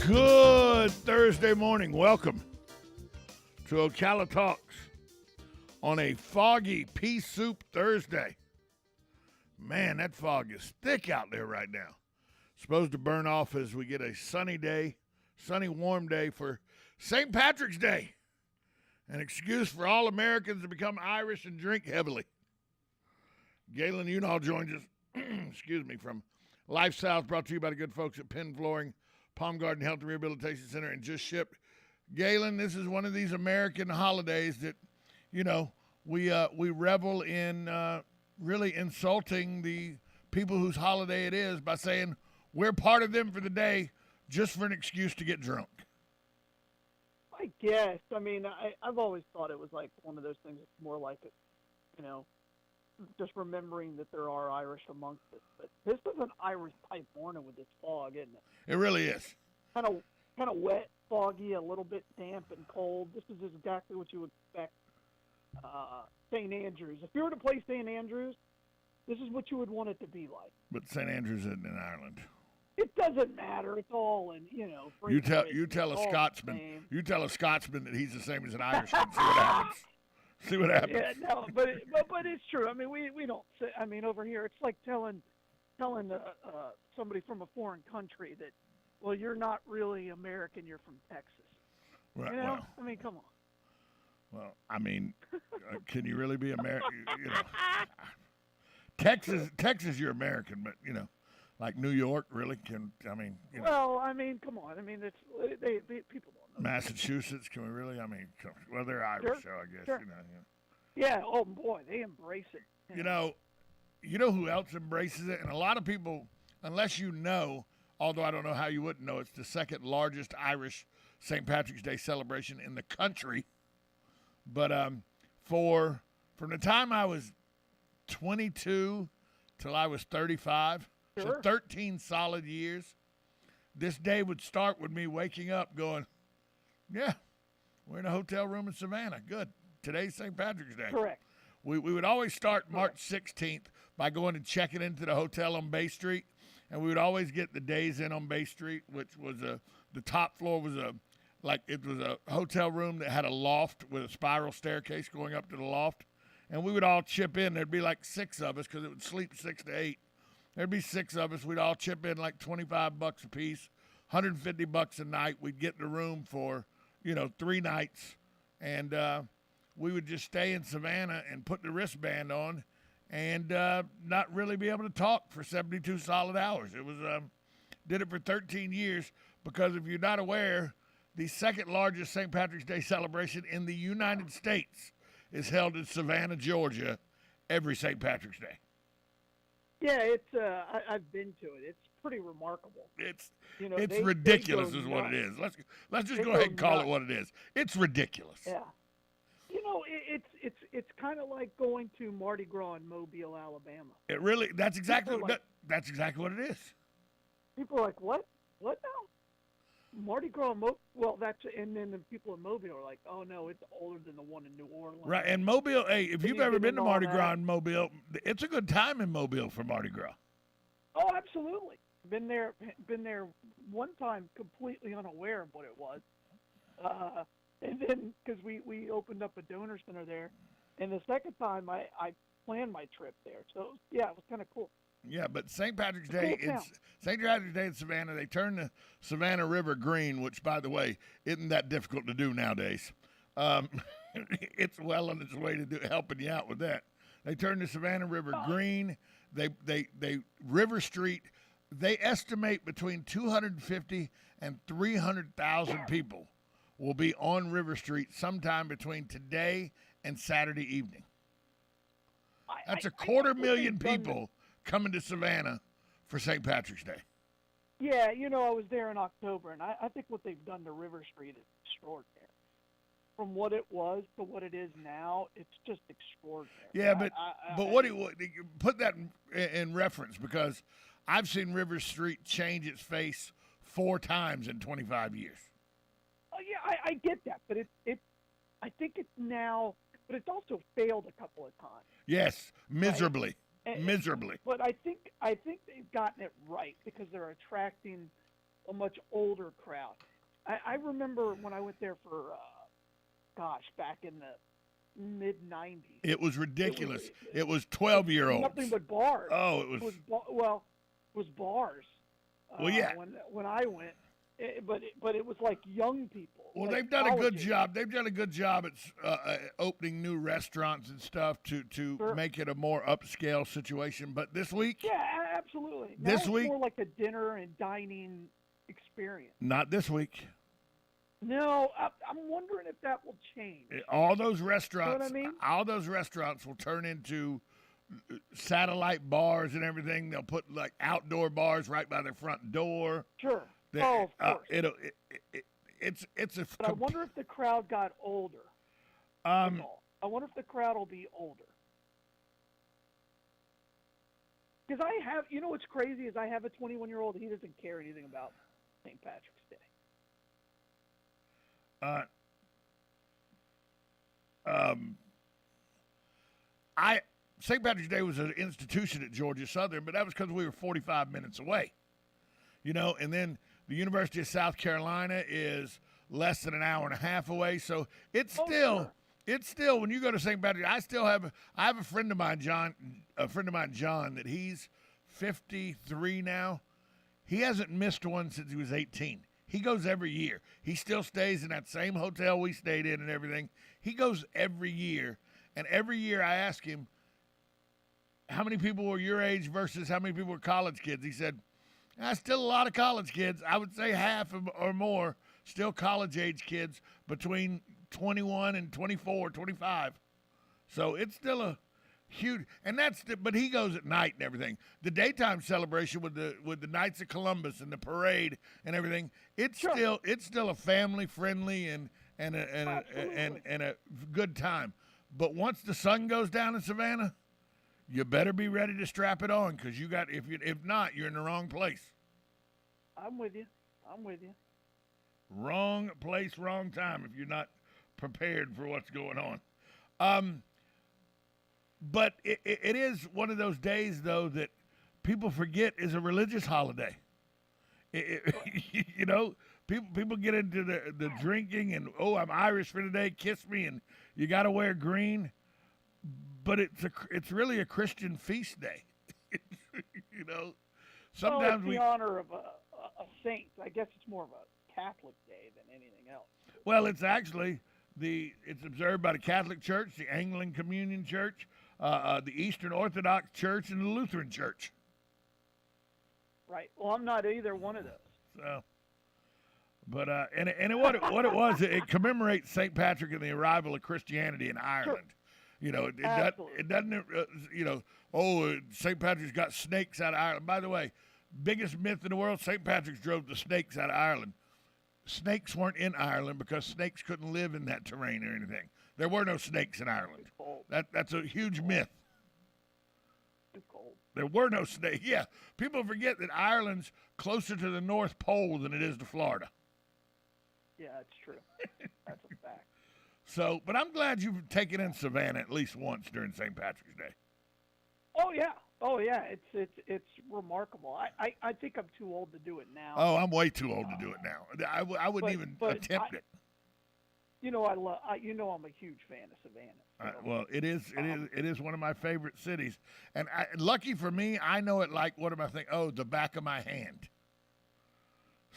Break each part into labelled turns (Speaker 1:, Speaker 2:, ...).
Speaker 1: Good Thursday morning. Welcome to Ocala Talks on a foggy pea soup Thursday. Man, that fog is thick out there right now. Supposed to burn off as we get a sunny day, sunny, warm day for St. Patrick's Day. An excuse for all Americans to become Irish and drink heavily. Galen Unall joins us, from Life South, brought to you by the good folks at Penn Flooring, Palm Garden Health and Rehabilitation Center, and Just Shipped. Galen, this is one of these American holidays that, we revel in really insulting the people whose holiday it is by saying we're part of them for the day just for an excuse to get drunk.
Speaker 2: I guess. I mean, I've always thought it was like one of those things that's more like, just remembering that there are Irish amongst us. But this is an Irish-type morning with this fog, isn't it?
Speaker 1: It really is.
Speaker 2: Kind of wet, foggy, a little bit damp and cold. This is exactly what you would expect. St. Andrews. If you were to play St. Andrews, this is what you would want it to be like.
Speaker 1: But St. Andrews isn't in Ireland.
Speaker 2: It doesn't matter. It's all in,
Speaker 1: You tell a Scotsman that he's the same as an Irishman. See what happens. See what happens.
Speaker 2: Yeah, no, but it's true. I mean, we don't say. I mean, over here, it's like telling somebody from a foreign country that, well, you're not really American. You're from Texas.
Speaker 1: Right.
Speaker 2: Well, I mean, come on.
Speaker 1: Well, I mean, can you really be American? Texas, you're American, but like New York, really can. I mean,
Speaker 2: Well, I mean, come on. I mean, they people don't know.
Speaker 1: Massachusetts, can we really? I mean, well, they're Irish, so I guess
Speaker 2: sure.
Speaker 1: Yeah.
Speaker 2: Yeah. Oh boy, they embrace it.
Speaker 1: You know who else embraces it, and a lot of people, unless you know, although I don't know how you wouldn't know, it's the second largest Irish St. Patrick's Day celebration in the country. But from the time I was 22 till I was 35.
Speaker 2: Sure.
Speaker 1: So 13 solid years, this day would start with me waking up going, yeah, we're in a hotel room in Savannah. Good. Today's St. Patrick's Day.
Speaker 2: Correct.
Speaker 1: We would always start March 16th by going and checking into the hotel on Bay Street, and we would always get the Days Inn on Bay Street, which was the top floor was a hotel room that had a loft with a spiral staircase going up to the loft, and we would all chip in. There'd be like six of us because it would sleep 6 to 8. There'd be six of us. We'd all chip in like $25 a piece, $150 a night. We'd get the room for, 3 nights. And we would just stay in Savannah and put the wristband on and not really be able to talk for 72 solid hours. It was, did it for 13 years because if you're not aware, the second largest St. Patrick's Day celebration in the United States is held in Savannah, Georgia, every St. Patrick's Day.
Speaker 2: Yeah, it's. I've been to it. It's pretty remarkable.
Speaker 1: It's ridiculous, is what it is. Let's just go ahead and call it what it is. It's ridiculous.
Speaker 2: Yeah. It's kind of like going to Mardi Gras in Mobile, Alabama.
Speaker 1: It really. That's exactly what it is.
Speaker 2: People are like, what? What now? Mardi Gras, and then the people in Mobile are like, oh no, it's older than the one in New Orleans.
Speaker 1: Right, and Mobile. Hey, if you've ever been to Mardi Gras in Mobile, it's a good time in Mobile for Mardi Gras.
Speaker 2: Oh, absolutely. Been there one time, completely unaware of what it was, and then because we opened up a donor center there, and the second time I planned my trip there, so yeah, it was kind of cool.
Speaker 1: Yeah, but St. Patrick's Day, St. Patrick's Day in Savannah, they turn the Savannah River green, which, by the way, isn't that difficult to do nowadays. It's well on its way to helping you out with that. They turn the Savannah River green. They River Street. They estimate between 250 and 300,000 people will be on River Street sometime between today and Saturday evening. That's a 250,000 people coming to Savannah for St. Patrick's Day.
Speaker 2: Yeah, I was there in October, and I think what they've done to River Street is extraordinary. From what it was to what it is now, it's just extraordinary.
Speaker 1: Yeah, but put that in reference, because I've seen River Street change its face 4 times in 25 years.
Speaker 2: Oh yeah, I get that, but I think it's now, but it's also failed a couple of times.
Speaker 1: Yes, miserably.
Speaker 2: Right?
Speaker 1: Miserably.
Speaker 2: But I think they've gotten it right because they're attracting a much older crowd. I remember when I went there for, back in the mid '90s.
Speaker 1: It was ridiculous. It was 12-year-olds.
Speaker 2: Nothing but bars.
Speaker 1: Oh, it was.
Speaker 2: It was bars.
Speaker 1: Well, yeah.
Speaker 2: When I went, but it was like young people.
Speaker 1: Well,
Speaker 2: like
Speaker 1: they've done a good
Speaker 2: college
Speaker 1: job. They've done a good job at opening new restaurants and stuff to
Speaker 2: Sure.
Speaker 1: make it a more upscale situation. But this week,
Speaker 2: Yeah, absolutely. Now
Speaker 1: This
Speaker 2: it's
Speaker 1: week-
Speaker 2: more like a dinner and dining experience.
Speaker 1: not this week.
Speaker 2: No, I'm wondering if that will change.
Speaker 1: All those restaurants,
Speaker 2: I mean?
Speaker 1: all those restaurants will turn into satellite bars and everything. They'll put like outdoor bars right by their front door.
Speaker 2: Sure.
Speaker 1: They-
Speaker 2: Of course.
Speaker 1: It's a.
Speaker 2: But I wonder if the crowd got older. I wonder if the crowd will be older. Because I have, what's crazy is I have a 21-year-old. He doesn't care anything about St. Patrick's Day.
Speaker 1: St. Patrick's Day was an institution at Georgia Southern, but that was because we were 45 minutes away. And then the University of South Carolina is less than an hour and a half away, so it's still when you go to St. Patrick's, I have a friend of mine, John, that he's 53 now. He hasn't missed one since he was 18. He goes every year. He still stays in that same hotel we stayed in and everything. He goes every year, and every year I ask him, how many people were your age versus how many people were college kids? He said, still a lot of college kids. I would say half or more still college-age kids between 21 and 24, 25. So it's still a huge, and but he goes at night and everything. The daytime celebration with the Knights of Columbus and the parade and everything, it's still a family-friendly and a good time. But once the sun goes down in Savannah, you better be ready to strap it on, because if not, you're in the wrong place.
Speaker 2: I'm with you.
Speaker 1: Wrong place, wrong time if you're not prepared for what's going on. But it is one of those days, though, that people forget is a religious holiday. People get into the drinking and, I'm Irish for today, kiss me, and you got to wear green. But it's really a Christian feast day. Sometimes
Speaker 2: it's the honor of a saint. I guess it's more of a Catholic day than anything else.
Speaker 1: Well, it's actually it's observed by the Catholic Church, the Anglican Communion Church, the Eastern Orthodox Church, and the Lutheran Church.
Speaker 2: Right. Well, I'm not either one of those.
Speaker 1: So, but what it was, it commemorates St. Patrick and the arrival of Christianity in Ireland.
Speaker 2: Sure.
Speaker 1: It doesn't. St. Patrick's got snakes out of Ireland. By the way, biggest myth in the world: St. Patrick's drove the snakes out of Ireland. Snakes weren't in Ireland because snakes couldn't live in that terrain or anything. There were no snakes in Ireland. That's a huge myth.
Speaker 2: Too cold.
Speaker 1: There were no snakes. Yeah, people forget that Ireland's closer to the North Pole than it is to Florida.
Speaker 2: Yeah, that's true. That's a fact.
Speaker 1: So, but I'm glad you've taken in Savannah at least once during St. Patrick's Day.
Speaker 2: Oh yeah. It's remarkable. I think I'm too old to do it now.
Speaker 1: Oh, I'm way too old to do it now. I wouldn't even attempt it.
Speaker 2: I'm a huge fan of Savannah. So.
Speaker 1: Well, it is one of my favorite cities, and lucky for me, I know it like what am I thinking? Oh, the back of my hand.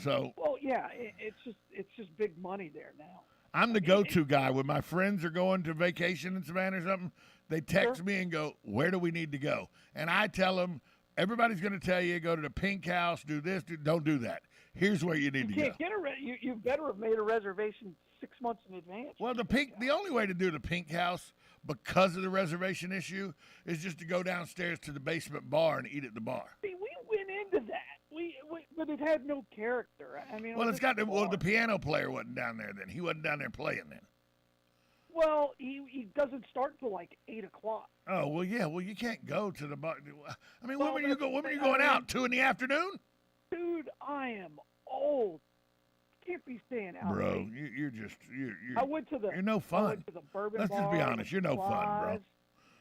Speaker 1: So.
Speaker 2: Well, yeah, it's just big money there now.
Speaker 1: I'm the go-to guy when my friends are going to vacation in Savannah or something. They text me and go, "Where do we need to go?" And I tell them, everybody's going to tell you, go to the Pink House, do this, don't do that. Here's where you need to go.
Speaker 2: You can't get you better have made a reservation 6 months in advance.
Speaker 1: Well, the only way to do the Pink House, because of the reservation issue, is just to go downstairs to the basement bar and eat at the bar.
Speaker 2: See, we went into that. But it had no character. I mean,
Speaker 1: well, the piano player wasn't down there then. He wasn't down there playing then.
Speaker 2: Well, he doesn't start till like 8:00.
Speaker 1: Oh well, yeah. Well, you can't go to the bar. I mean, when were you going out? 2 PM?
Speaker 2: Dude, I am old. Can't be staying out.
Speaker 1: Bro, you're.
Speaker 2: I went to the.
Speaker 1: You're no fun.
Speaker 2: I went to the bourbon
Speaker 1: Let's
Speaker 2: bar.
Speaker 1: just be honest. You're no fun, bro.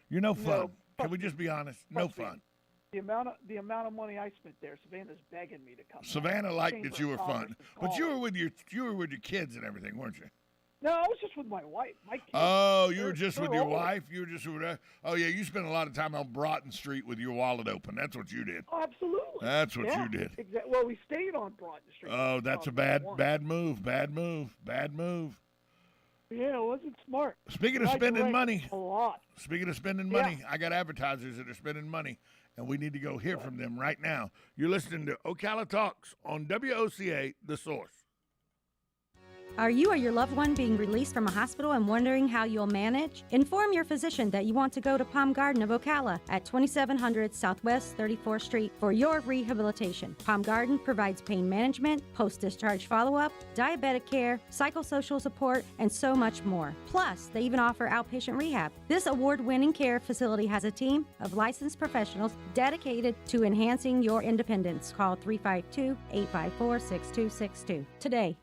Speaker 1: You're no fun. Can we just be honest? No fun.
Speaker 2: The amount of money I spent there, Savannah's begging me to come.
Speaker 1: Savannah liked that you were fun, but you
Speaker 2: calling.
Speaker 1: were with your kids and everything, weren't you?
Speaker 2: No, I was just with my wife. My kids.
Speaker 1: Oh, you were just with your
Speaker 2: old.
Speaker 1: wife? You were just with her? Oh, yeah, you spent a lot of time on Broughton Street with your wallet open. That's what you did.
Speaker 2: Oh, absolutely.
Speaker 1: That's what you did.
Speaker 2: Exactly. Well, we stayed on Broughton Street.
Speaker 1: Oh, that's a bad move.
Speaker 2: Yeah, it wasn't smart.
Speaker 1: Speaking of spending money.
Speaker 2: A lot.
Speaker 1: Speaking of spending money, I got advertisers that are spending money, and we need to go hear from them right now. You're listening to Ocala Talks on WOCA, The Source.
Speaker 3: Are you or your loved one being released from a hospital and wondering how you'll manage? Inform your physician that you want to go to Palm Garden of Ocala at 2700 Southwest 34th Street for your rehabilitation. Palm Garden provides pain management, post-discharge follow-up, diabetic care, psychosocial support, and so much more. Plus, they even offer outpatient rehab. This award-winning care facility has a team of licensed professionals dedicated to enhancing your independence. Call 352-854-6262 today.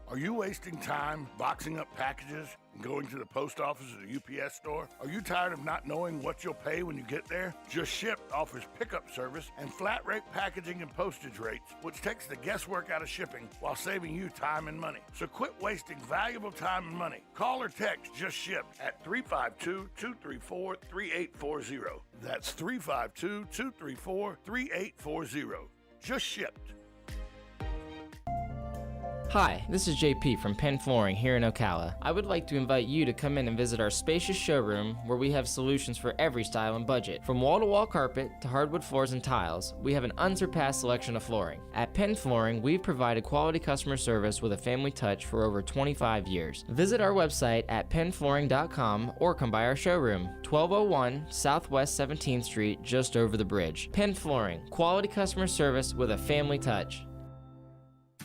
Speaker 1: Are you wasting time boxing up packages and going to the post office or the UPS store? Are you tired of not knowing what you'll pay when you get there? Just Ship offers pickup service and flat rate packaging and postage rates, which takes the guesswork out of shipping while saving you time and money. So quit wasting valuable time and money. Call or text Just Ship at 352-234-3840. That's 352-234-3840. Just Shipped.
Speaker 4: Hi, this is JP from Penn Flooring here in Ocala. I would like to invite you to come in and visit our spacious showroom where we have solutions for every style and budget. From wall-to-wall carpet to hardwood floors and tiles, we have an unsurpassed selection of flooring. At Penn Flooring, we've provided quality customer service with a family touch for over 25 years. Visit our website at pennflooring.com or come by our showroom, 1201 Southwest 17th Street, just over the bridge. Penn Flooring, quality customer service with a family touch.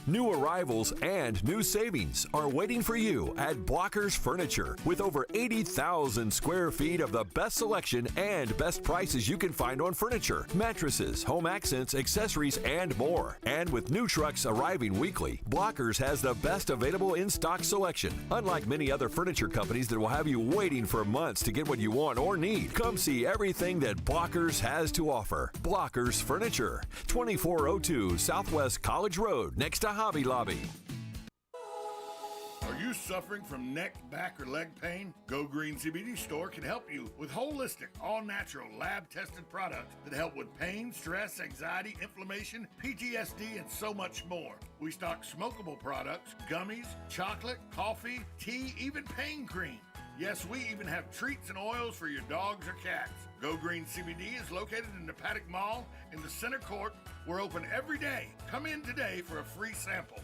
Speaker 5: New arrivals and new savings are waiting for you at Blockers Furniture. With over 80,000 square feet of the best selection and best prices you can find on furniture, mattresses, home accents, accessories, and more. And with new trucks arriving weekly, Blockers has the best available in-stock selection. Unlike many other furniture companies that will have you waiting for months to get what you want or need, come see everything that Blockers has to offer. Blockers Furniture, 2402 Southwest College Road, next to Hobby Lobby.
Speaker 1: Are you suffering from neck, back, or leg pain? Go Green CBD Store can help you with holistic, all-natural, lab-tested products that help with pain, stress, anxiety, inflammation, PTSD, and so much more. We stock smokable products, gummies, chocolate, coffee, tea, even pain cream. Yes, we even have treats and oils for your dogs or cats. Go Green CBD is located in the Paddock Mall in the center court. We're open every day. Come in today for a free sample.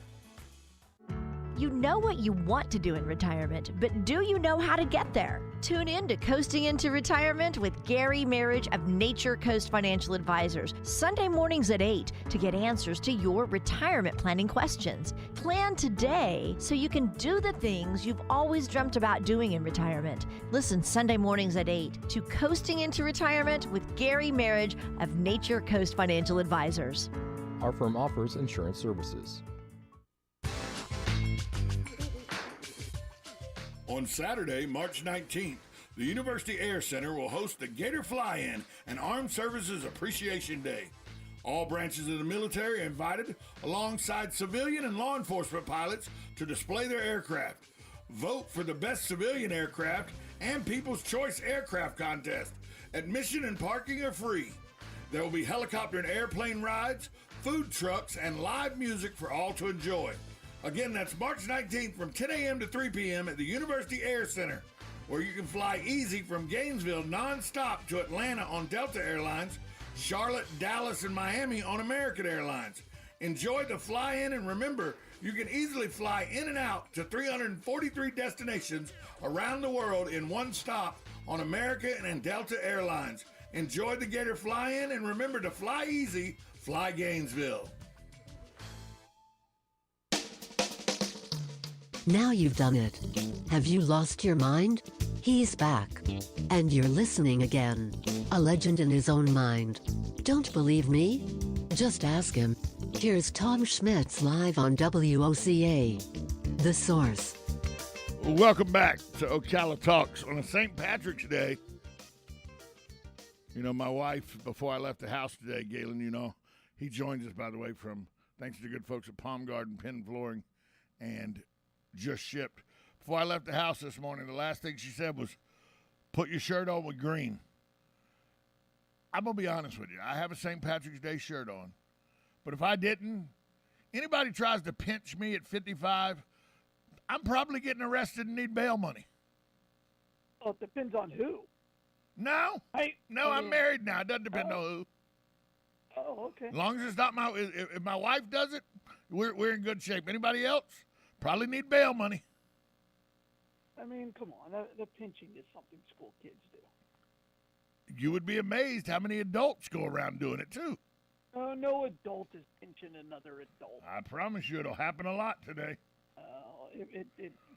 Speaker 6: You know what you want to do in retirement, but do you know how to get there? Tune in to Coasting into Retirement with Gary Marriage of Nature Coast Financial Advisors, Sunday mornings at 8 to get answers to your retirement planning questions. Plan today so you can do the things you've always dreamt about doing in retirement. Listen Sunday mornings at 8 to Coasting into Retirement with Gary Marriage of Nature Coast Financial Advisors.
Speaker 7: Our firm offers insurance services.
Speaker 1: On Saturday, March 19th, the University Air Center will host the Gator Fly-In and Armed Services Appreciation Day. All branches of the military are invited, alongside civilian and law enforcement pilots, to display their aircraft. Vote for the best civilian aircraft and People's Choice Aircraft Contest. Admission and parking are free. There will be helicopter and airplane rides, food trucks, and live music for all to enjoy. Again, that's March 19th from 10 a.m. to 3 p.m. at the University Air Center, where you can fly easy from Gainesville nonstop to Atlanta on Delta Airlines, Charlotte, Dallas, and Miami on American Airlines. Enjoy the fly-in, and remember, you can easily fly in and out to 343 destinations around the world in one stop on American and Delta Airlines. Enjoy the Gator Fly-In, and remember to fly easy, fly Gainesville.
Speaker 8: Now you've done it. Have you lost your mind? He's back. And you're listening again. A legend in his own mind. Don't believe me? Just ask him. Here's Tom Schmitz live on WOCA. The Source.
Speaker 1: Welcome back to Ocala Talks on a St. Patrick's Day. You know, my wife, before I left the house today, Galen, you know, he joins us, by the way, from thanks to the good folks at Palm Garden Pen Flooring and Just Shipped. Before I left the house this morning, the last thing she said was, put your shirt on with green. I'm going to be honest with you. I have a St. Patrick's Day shirt on. But if I didn't, anybody tries to pinch me at 55, I'm probably getting arrested and need bail money.
Speaker 2: Well, it depends on who.
Speaker 1: No. I'm married now. It doesn't depend on who.
Speaker 2: Oh, okay.
Speaker 1: As long as it's not if my wife does it, we're in good shape. Anybody else probably need bail money.
Speaker 2: I mean, come on. The pinching is something school kids do.
Speaker 1: You would be amazed how many adults go around doing it, too.
Speaker 2: No adult is pinching another adult.
Speaker 1: I promise you it'll happen a lot today.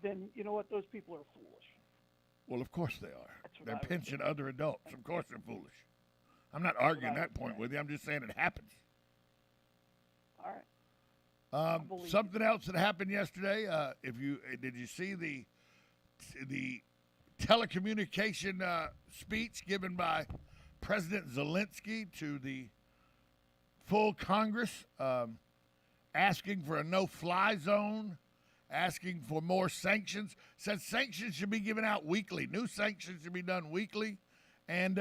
Speaker 2: Then you know what? Those people are foolish.
Speaker 1: Well, of course they are.
Speaker 2: That's what
Speaker 1: They're
Speaker 2: I would
Speaker 1: pinching
Speaker 2: say.
Speaker 1: other adults. Of course they're foolish. I'm not arguing
Speaker 2: I
Speaker 1: that
Speaker 2: would
Speaker 1: point
Speaker 2: say.
Speaker 1: with you. I'm just saying it happens.
Speaker 2: All right. believe
Speaker 1: Something else that happened yesterday. Did you see the telecommunication speech given by President Zelensky to the full Congress, asking for a no-fly zone, asking for more sanctions, said sanctions should be given out weekly. New sanctions should be done weekly, and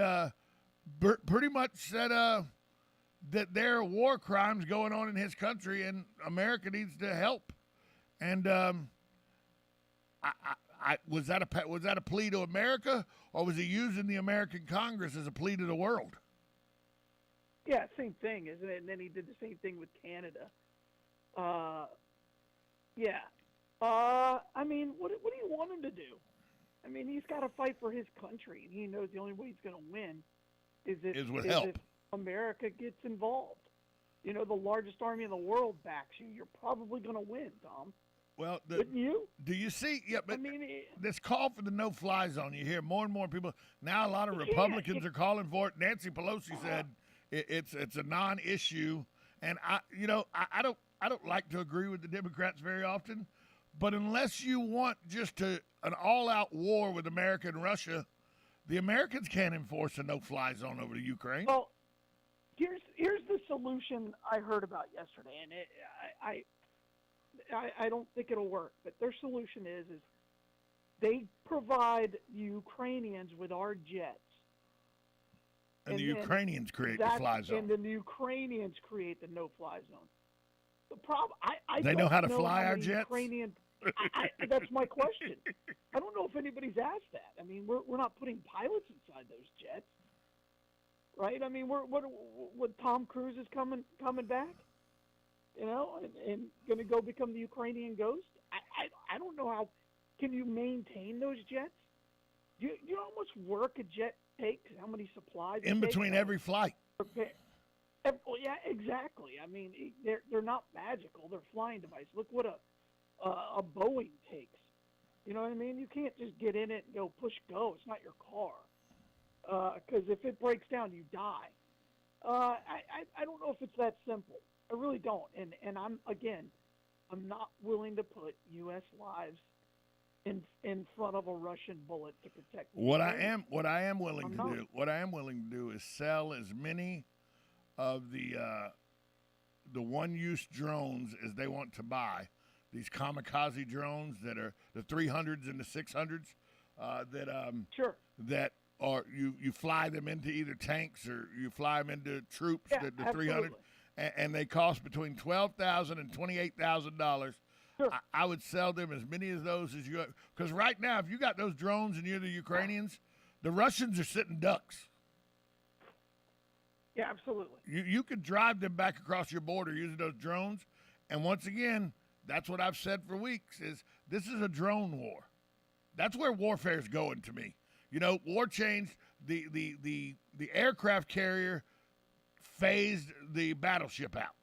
Speaker 1: pretty much said that there are war crimes going on in his country and America needs to help. And was that a plea to America, or was he using the American Congress as a plea to the world?
Speaker 2: Yeah, same thing, isn't it? And then he did the same thing with Canada. Yeah. I mean, what do you want him to do? I mean, he's got to fight for his country, and he knows the only way he's going to win is
Speaker 1: with help.
Speaker 2: if America gets involved. You know, the largest army in the world backs you. You're probably going to win, Tom.
Speaker 1: Well,
Speaker 2: Wouldn't you?
Speaker 1: do you see? Yeah, but
Speaker 2: I mean,
Speaker 1: this call for the no-fly zone, you hear more and more people. Now a lot of Republicans are calling for it. Nancy Pelosi said it's a non-issue, and I don't like to agree with the Democrats very often, but unless you want just an all-out war with America and Russia, the Americans can't enforce a no-fly zone over the Ukraine.
Speaker 2: Well, here's the solution I heard about yesterday, and I don't think it'll work. But their solution is they provide Ukrainians with our jets,
Speaker 1: and the Ukrainians create the fly zone.
Speaker 2: And then the Ukrainians create the no-fly zone. The problem,
Speaker 1: They
Speaker 2: don't
Speaker 1: know how to fly our
Speaker 2: many
Speaker 1: jets?
Speaker 2: That's my question. I don't know if anybody's asked that. I mean, we're not putting pilots inside those jets, right? I mean, what Tom Cruise is coming back, you know, and going to go become the Ukrainian ghost? I don't know how. Can you maintain those jets? Do you know how much work a jet takes? How many supplies?
Speaker 1: In between every flight.
Speaker 2: Well, yeah, exactly. I mean, they're not magical. They're flying devices. Look what a Boeing takes. You know what I mean? You can't just get in it and go push go. It's not your car. Because if it breaks down, you die. I don't know if it's that simple. I really don't. And I'm not willing to put U.S. lives in front of a Russian bullet to protect.
Speaker 1: What I am willing to do is sell as many of the one-use drones as they want to buy. These kamikaze drones that are the 300s and the 600s that are you fly them into either tanks or you fly them into troops.
Speaker 2: Yeah,
Speaker 1: the 300, and they cost between $12,000 and $28,000.
Speaker 2: Sure.
Speaker 1: I would sell them as many of those as you, because right now, if you got those drones and you're the Ukrainians, the Russians are sitting ducks.
Speaker 2: Yeah, absolutely.
Speaker 1: You could drive them back across your border using those drones, and once again, that's what I've said for weeks: is this is a drone war. That's where warfare is going to me. You know, war changed the aircraft carrier phased the battleship out.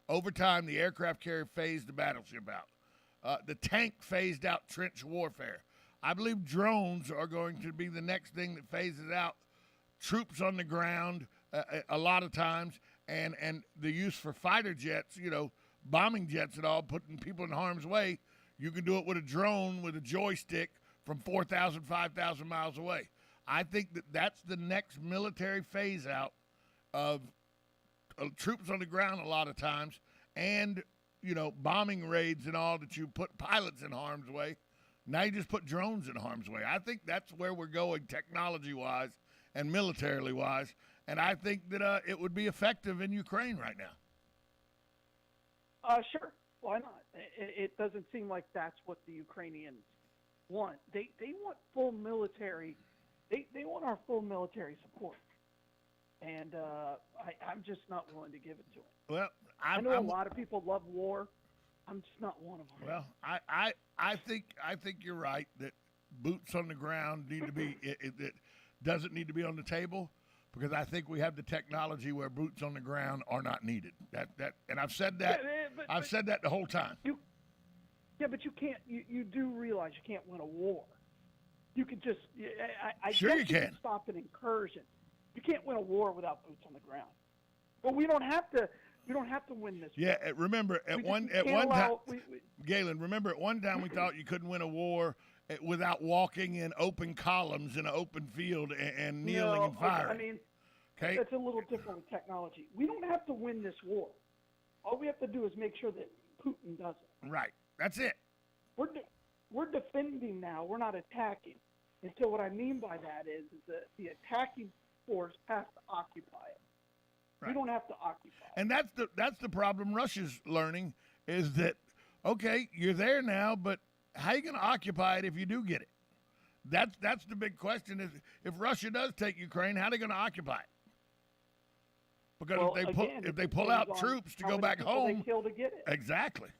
Speaker 1: Over time, the aircraft carrier phased the battleship out. The tank phased out trench warfare. I believe drones are going to be the next thing that phases out troops on the ground a lot of times, and the use for fighter jets, you know, bombing jets and all, putting people in harm's way. You can do it with a drone with a joystick from 4,000, 5,000 miles away. I think that's the next military phase out of troops on the ground a lot of times, and bombing raids and all, that you put pilots in harm's way. Now you just put drones in harm's way. I think that's where we're going technology-wise and militarily-wise, and I think that it would be effective in Ukraine right now.
Speaker 2: Sure. Why not? It doesn't seem like that's what the Ukrainians want. They want full military. They want our full military support, and I'm just not willing to give it to them.
Speaker 1: Well,
Speaker 2: I know a lot of people love war. I'm just not one of them.
Speaker 1: Well, I think you're right that boots on the ground need to be. It doesn't need to be on the table, because I think we have the technology where boots on the ground are not needed. And I've said that.
Speaker 2: Yeah,
Speaker 1: I've said that the whole time.
Speaker 2: But you can't. You do realize you can't win a war. You can just. I
Speaker 1: Sure
Speaker 2: guess
Speaker 1: you can.
Speaker 2: Stop an incursion. You can't win a war without boots on the ground. But we don't have to. We don't have to win this.
Speaker 1: Yeah,
Speaker 2: war.
Speaker 1: Remember at one time, Galen. Remember at one time we thought you couldn't win a war without walking in open columns in an open field and kneeling and firing.
Speaker 2: I mean, that's a little different with technology. We don't have to win this war. All we have to do is make sure that Putin doesn't.
Speaker 1: Right. That's it.
Speaker 2: We're defending now. We're not attacking. And so what I mean by that is that the attacking force has to occupy it.
Speaker 1: Right.
Speaker 2: We don't have to occupy.
Speaker 1: And that's the problem Russia's learning, is that, okay, you're there now, but how are you going to occupy it if you do get it? That's the big question, is if Russia does take Ukraine, how are they going to occupy it? Because if they pull out troops to go back home,
Speaker 2: they kill to get it.
Speaker 1: Exactly.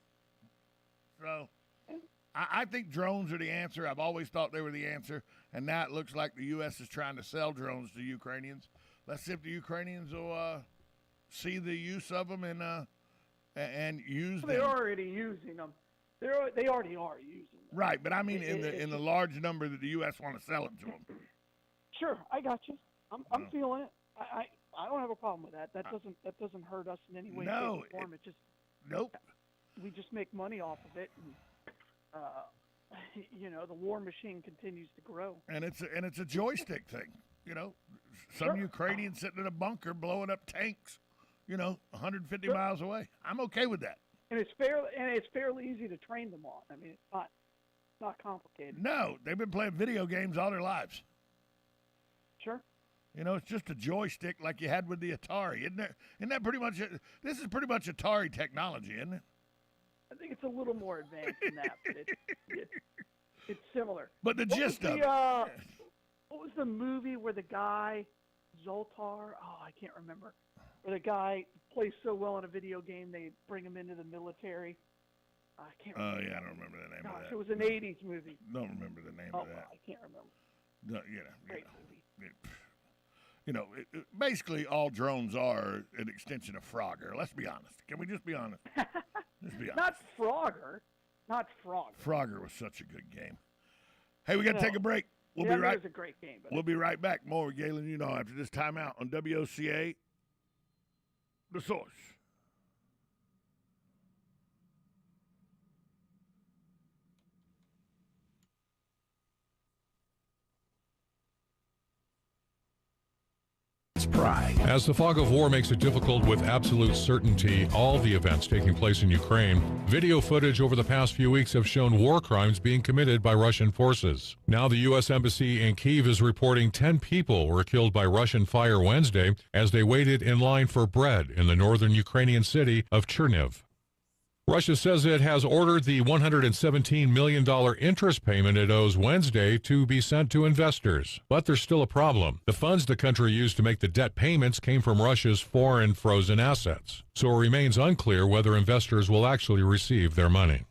Speaker 1: So I think drones are the answer. I've always thought they were the answer, and now it looks like the U.S. is trying to sell drones to Ukrainians. Let's see if the Ukrainians will see the use of them and use them.
Speaker 2: They're already using them. They already are using them.
Speaker 1: Right, but I mean in the large number that the U.S. want to sell them to them.
Speaker 2: Sure, I got you. I'm feeling it. I don't have a problem with that. That doesn't hurt us in any way, shape, or form. It just
Speaker 1: nope.
Speaker 2: We just make money off of it, and the war machine continues to grow.
Speaker 1: And it's a joystick thing. Some Ukrainians sitting in a bunker blowing up tanks, 150 miles away. I'm okay with that.
Speaker 2: And it's fairly easy to train them on. I mean, it's not complicated.
Speaker 1: No, they've been playing video games all their lives.
Speaker 2: Sure.
Speaker 1: It's just a joystick like you had with the Atari, isn't it? Isn't that pretty much it? This is pretty much Atari technology, isn't it?
Speaker 2: I think it's a little more advanced than that, but it's similar.
Speaker 1: But the gist of it.
Speaker 2: What was the movie where the guy, Zoltar? Oh, I can't remember. Where the guy plays so well in a video game, they bring him into the military. I can't remember.
Speaker 1: Oh, yeah, I don't remember the name of that.
Speaker 2: It was an 80s movie.
Speaker 1: Don't remember the name of that.
Speaker 2: I can't remember.
Speaker 1: No,
Speaker 2: Great movie.
Speaker 1: Basically all drones are an extension of Frogger. Let's be honest. Can we just be honest? Just be honest.
Speaker 2: Not Frogger.
Speaker 1: Frogger was such a good game. Hey, we got to take a break. We'll be right.
Speaker 2: It was a great game.
Speaker 1: We'll be right back. More with Galen, after this timeout on WOCA, The Source.
Speaker 9: Pride. As the fog of war makes it difficult with absolute certainty all the events taking place in Ukraine, video footage over the past few weeks have shown war crimes being committed by Russian forces. Now the U.S. Embassy in Kyiv is reporting 10 people were killed by Russian fire Wednesday as they waited in line for bread in the northern Ukrainian city of Cherniv. Russia says it has ordered the $117 million interest payment it owes Wednesday to be sent to investors. But there's still a problem. The funds the country used to make the debt payments came from Russia's foreign frozen assets. So it remains unclear whether investors will actually receive their money.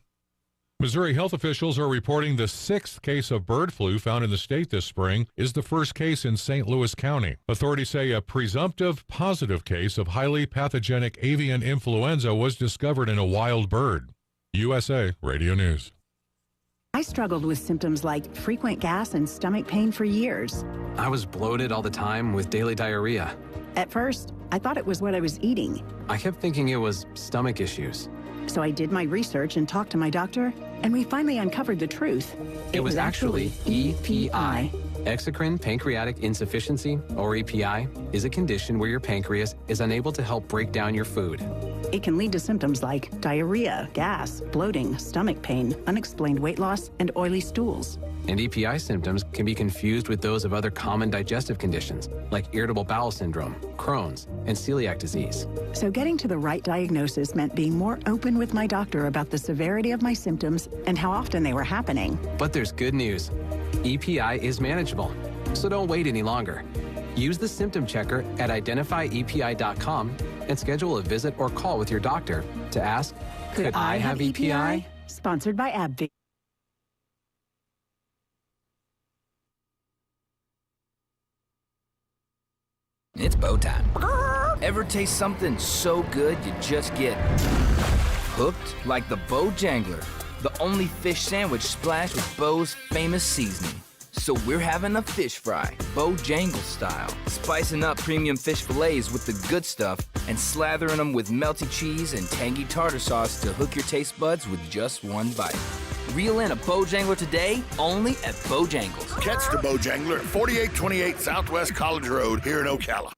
Speaker 9: Missouri health officials are reporting the 6th case of bird flu found in the state this spring is the first case in St. Louis County. Authorities say a presumptive positive case of highly pathogenic avian influenza was discovered in a wild bird. USA Radio News.
Speaker 10: I struggled with symptoms like frequent gas and stomach pain for years.
Speaker 11: I was bloated all the time with daily diarrhea.
Speaker 10: At first, I thought it was what I was eating.
Speaker 11: I kept thinking it was stomach issues.
Speaker 10: So I did my research and talked to my doctor, and we finally uncovered the truth.
Speaker 11: It was actually EPI. Exocrine pancreatic insufficiency, or EPI, is a condition where your pancreas is unable to help break down your food.
Speaker 10: It can lead to symptoms like diarrhea, gas, bloating, stomach pain, unexplained weight loss, and oily stools.
Speaker 11: And EPI symptoms can be confused with those of other common digestive conditions, like irritable bowel syndrome, Crohn's, and celiac disease.
Speaker 10: So getting to the right diagnosis meant being more open with my doctor about the severity of my symptoms and how often they were happening.
Speaker 11: But there's good news. EPI is manageable, so don't wait any longer. Use the symptom checker at identifyepi.com and schedule a visit or call with your doctor to ask, could I have EPI?
Speaker 10: Sponsored by AbbVie.
Speaker 12: It's bow time. Ever taste something so good you just get hooked? Like the Bow Jangler, the only fish sandwich splashed with Bo's famous seasoning. So we're having a fish fry, Bojangle style, spicing up premium fish fillets with the good stuff and slathering them with melty cheese and tangy tartar sauce to hook your taste buds with just one bite. Reel in a Bojangler today, only at Bojangles.
Speaker 1: Catch the Bojangler at 4828 Southwest College Road here in Ocala.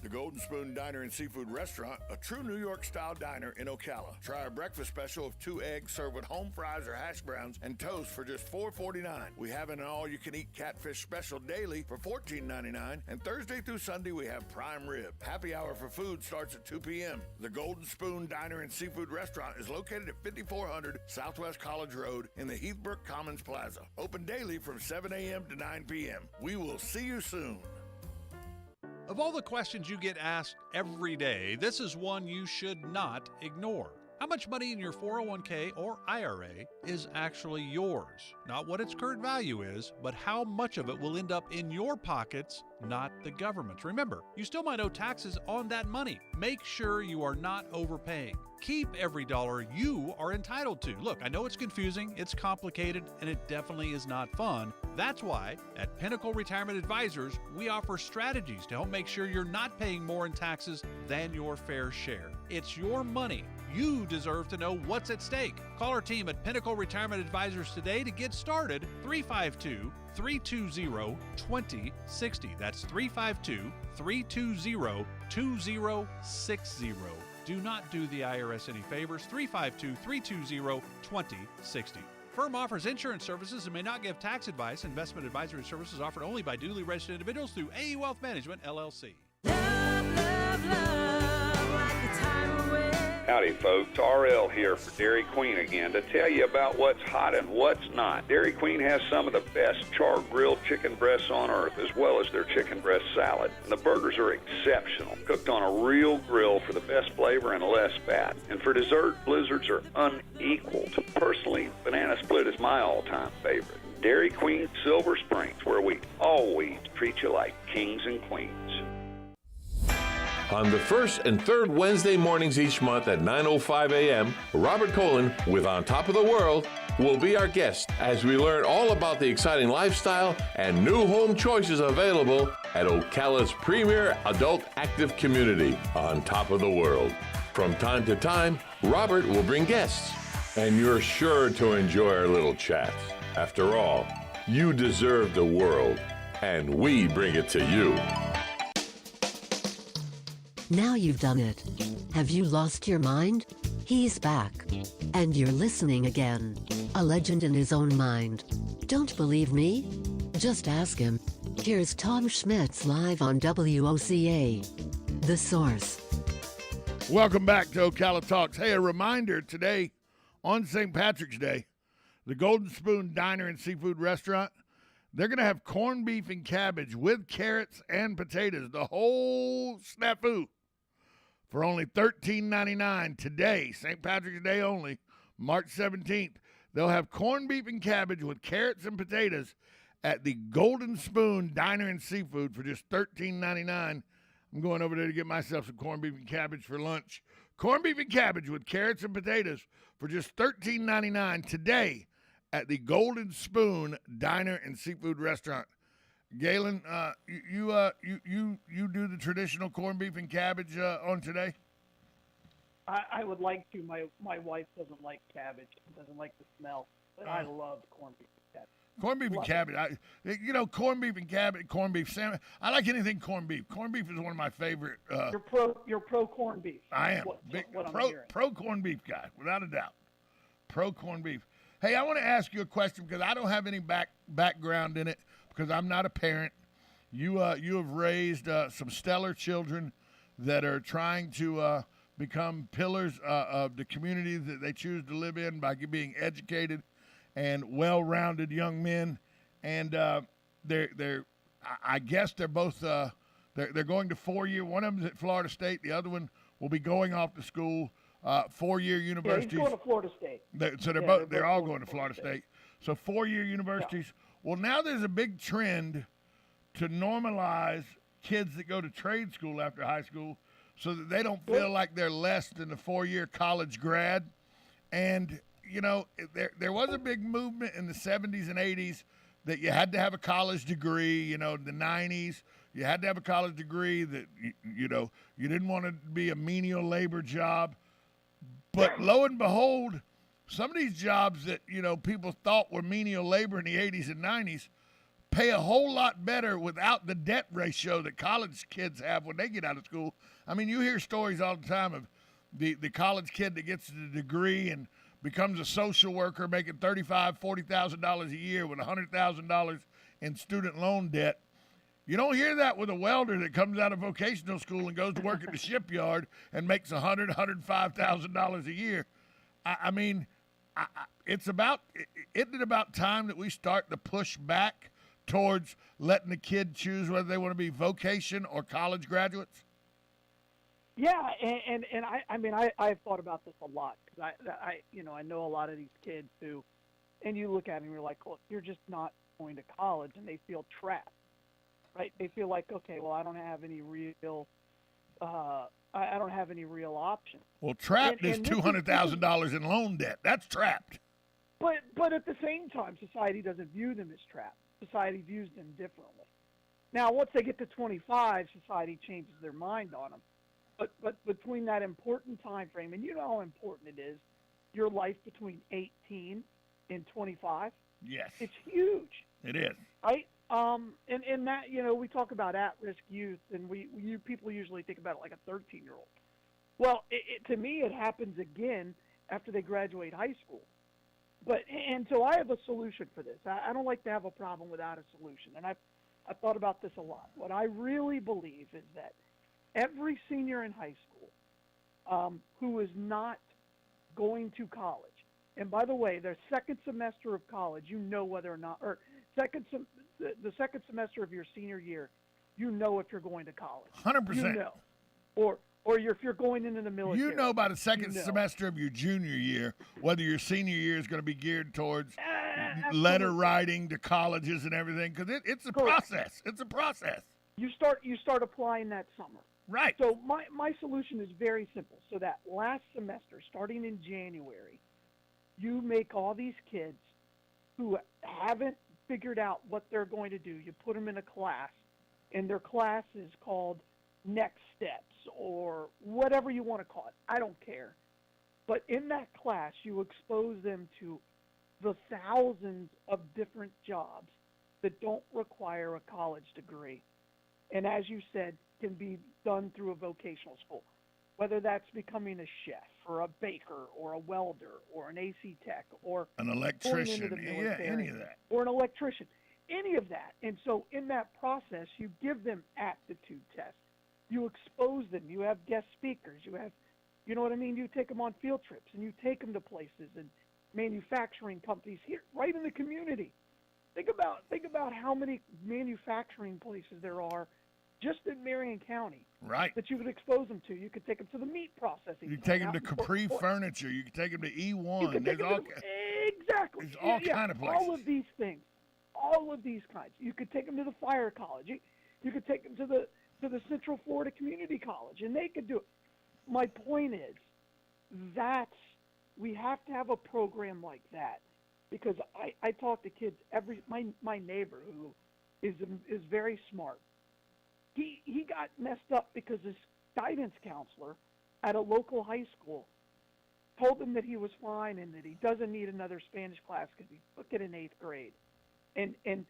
Speaker 1: The Golden Spoon Diner and Seafood Restaurant, a true New York-style diner in Ocala. Try our breakfast special of 2 eggs served with home fries or hash browns and toast for just $4.49. We have an all-you-can-eat catfish special daily for $14.99, and Thursday through Sunday we have prime rib. Happy hour for food starts at 2 p.m. The Golden Spoon Diner and Seafood Restaurant is located at 5400 Southwest College Road in the Heathbrook Commons Plaza. Open daily from 7 a.m. to 9 p.m. We will see you soon.
Speaker 13: Of all the questions you get asked every day, this is one you should not ignore. How much money in your 401k or IRA is actually yours? Not what its current value is, but how much of it will end up in your pockets, not the government's. Remember, you still might owe taxes on that money. Make sure you are not overpaying. Keep every dollar you are entitled to. Look, I know it's confusing, it's complicated, and it definitely is not fun. That's why at Pinnacle Retirement Advisors, we offer strategies to help make sure you're not paying more in taxes than your fair share. It's your money. You deserve to know what's at stake. Call our team at Pinnacle Retirement Advisors today to get started. 352-320-2060. That's 352-320-2060. Do not do the IRS any favors. 352-320-2060. Firm offers insurance services and may not give tax advice. Investment advisory services offered only by duly registered individuals through AE Wealth Management, LLC.
Speaker 14: Howdy folks, RL here for Dairy Queen again to tell you about what's hot and what's not. Dairy Queen has some of the best char-grilled chicken breasts on earth, as well as their chicken breast salad. And the burgers are exceptional, cooked on a real grill for the best flavor and less fat. And for dessert, blizzards are unequaled. Personally, banana split is my all-time favorite. Dairy Queen Silver Springs, where we always treat you like kings and queens.
Speaker 15: On the first and third Wednesday mornings each month at 9:05 a.m., Robert Colin with On Top of the World will be our guest as we learn all about the exciting lifestyle and new home choices available at Ocala's premier adult active community, On Top of the World. From time to time, Robert will bring guests, and you're sure to enjoy our little chats. After all, you deserve the world, and we bring it to you.
Speaker 8: Now you've done it. Have you lost your mind? He's back. And you're listening again. A legend in his own mind. Don't believe me? Just ask him. Here's Tom Schmitz live on WOCA. The Source.
Speaker 1: Welcome back to Ocala Talks. Hey, a reminder today on St. Patrick's Day, the Golden Spoon Diner and Seafood Restaurant, they're going to have corned beef and cabbage with carrots and potatoes, the whole snafu, for only $13.99 today, St. Patrick's Day only, March 17th. They'll have corned beef and cabbage with carrots and potatoes at the Golden Spoon Diner and Seafood for just $13.99. I'm going over there to get myself some corned beef and cabbage for lunch. Corned beef and cabbage with carrots and potatoes for just $13.99 today at the Golden Spoon Diner and Seafood Restaurant. Galen, you do the traditional corned beef and cabbage on today?
Speaker 2: I would like to. My wife doesn't like cabbage. Doesn't like the smell. But I love corned beef and cabbage.
Speaker 1: Corned beef and
Speaker 2: Love
Speaker 1: cabbage. Corned beef and cabbage, corned beef sandwich. I like anything corned beef. Corned beef is one of my favorite.
Speaker 2: You're pro corned beef.
Speaker 1: I am.
Speaker 2: What I'm
Speaker 1: pro
Speaker 2: hearing.
Speaker 1: pro corned beef guy, without a doubt. Pro corned beef. Hey, I want to ask you a question because I don't have any background in it because I'm not a parent. You have raised some stellar children that are trying to become pillars of the community that they choose to live in by being educated and well-rounded young men. And I guess they're both they're going to 4-year. One of them's at Florida State. The other one will be going off to school. 4-year universities.
Speaker 2: Yeah, he's going to Florida State.
Speaker 1: They're all going to Florida State. So 4-year universities. Yeah. Well, now there's a big trend to normalize kids that go to trade school after high school so that they don't feel like they're less than a 4-year college grad. And, there was a big movement in the 70s and 80s that you had to have a college degree, the 90s. You had to have a college degree that, you didn't want to be a menial labor job. But lo and behold, some of these jobs that, people thought were menial labor in the 80s and 90s pay a whole lot better without the debt ratio that college kids have when they get out of school. I mean, you hear stories all the time of the college kid that gets the degree and becomes a social worker making $35,000, $40,000 a year with $100,000 in student loan debt. You don't hear that with a welder that comes out of vocational school and goes to work at the shipyard and makes $100,000, $105,000 a year. Isn't it about time that we start to push back towards letting the kid choose whether they want to be vocation or college graduates?
Speaker 2: Yeah, and I've thought about this a lot because I know a lot of these kids who, and you look at them and you're like, look, you're just not going to college, and they feel trapped. Right? They feel like, okay, well, I don't have any real options.
Speaker 1: Well, trapped is $200,000 in loan debt. That's trapped.
Speaker 2: But at the same time, society doesn't view them as trapped. Society views them differently. Now, once they get to 25, society changes their mind on them. But between that important time frame, and you know how important it is, your life between 18 and 25.
Speaker 1: Yes.
Speaker 2: It's huge.
Speaker 1: It is.
Speaker 2: Right? And that, we talk about at-risk youth, and people usually think about it like a 13-year-old. Well, to me, it happens again after they graduate high school. And so I have a solution for this. I don't like to have a problem without a solution, and I've thought about this a lot. What I really believe is that every senior in high school who is not going to college, and by the way, their second semester of college, whether or not, or the second semester of your senior year, if you're going to college.
Speaker 1: 100%.
Speaker 2: Or if you're going into the military.
Speaker 1: By the second semester of your junior year whether your senior year is going to be geared towards letter writing to colleges and everything, because it's a process. It's a process.
Speaker 2: You start applying that summer.
Speaker 1: Right.
Speaker 2: So my solution is very simple. So that last semester, starting in January, you make all these kids who haven't figured out what they're going to do, you put them in a class, and their class is called Next Steps or whatever you want to call it. I don't care. But in that class, you expose them to the thousands of different jobs that don't require a college degree. And as you said, can be done through a vocational school, whether that's becoming a chef or a baker or a welder or an AC tech or
Speaker 1: an electrician, any of that.
Speaker 2: Or an electrician, any of that. And so in that process, you give them aptitude tests. You expose them. You have guest speakers. You have, you know what I mean? You take them on field trips, and you take them to places and manufacturing companies here, right in the community. Think about how many manufacturing places there are just in Marion County,
Speaker 1: right?
Speaker 2: That you could expose them to. You could take them to the meat processing.
Speaker 1: You could take them to Capri Furniture. You could take them to E1. There's all
Speaker 2: exactly.
Speaker 1: There's all kind of places.
Speaker 2: All of these things. All of these kinds. You could take them to the Fire College. You could take them to the Central Florida Community College, and they could do it. My point is, we have to have a program like that, because I talk to kids my neighbor who is very smart. He got messed up because his guidance counselor at a local high school told him that he was fine and that he doesn't need another Spanish class because he took it in 8th grade. And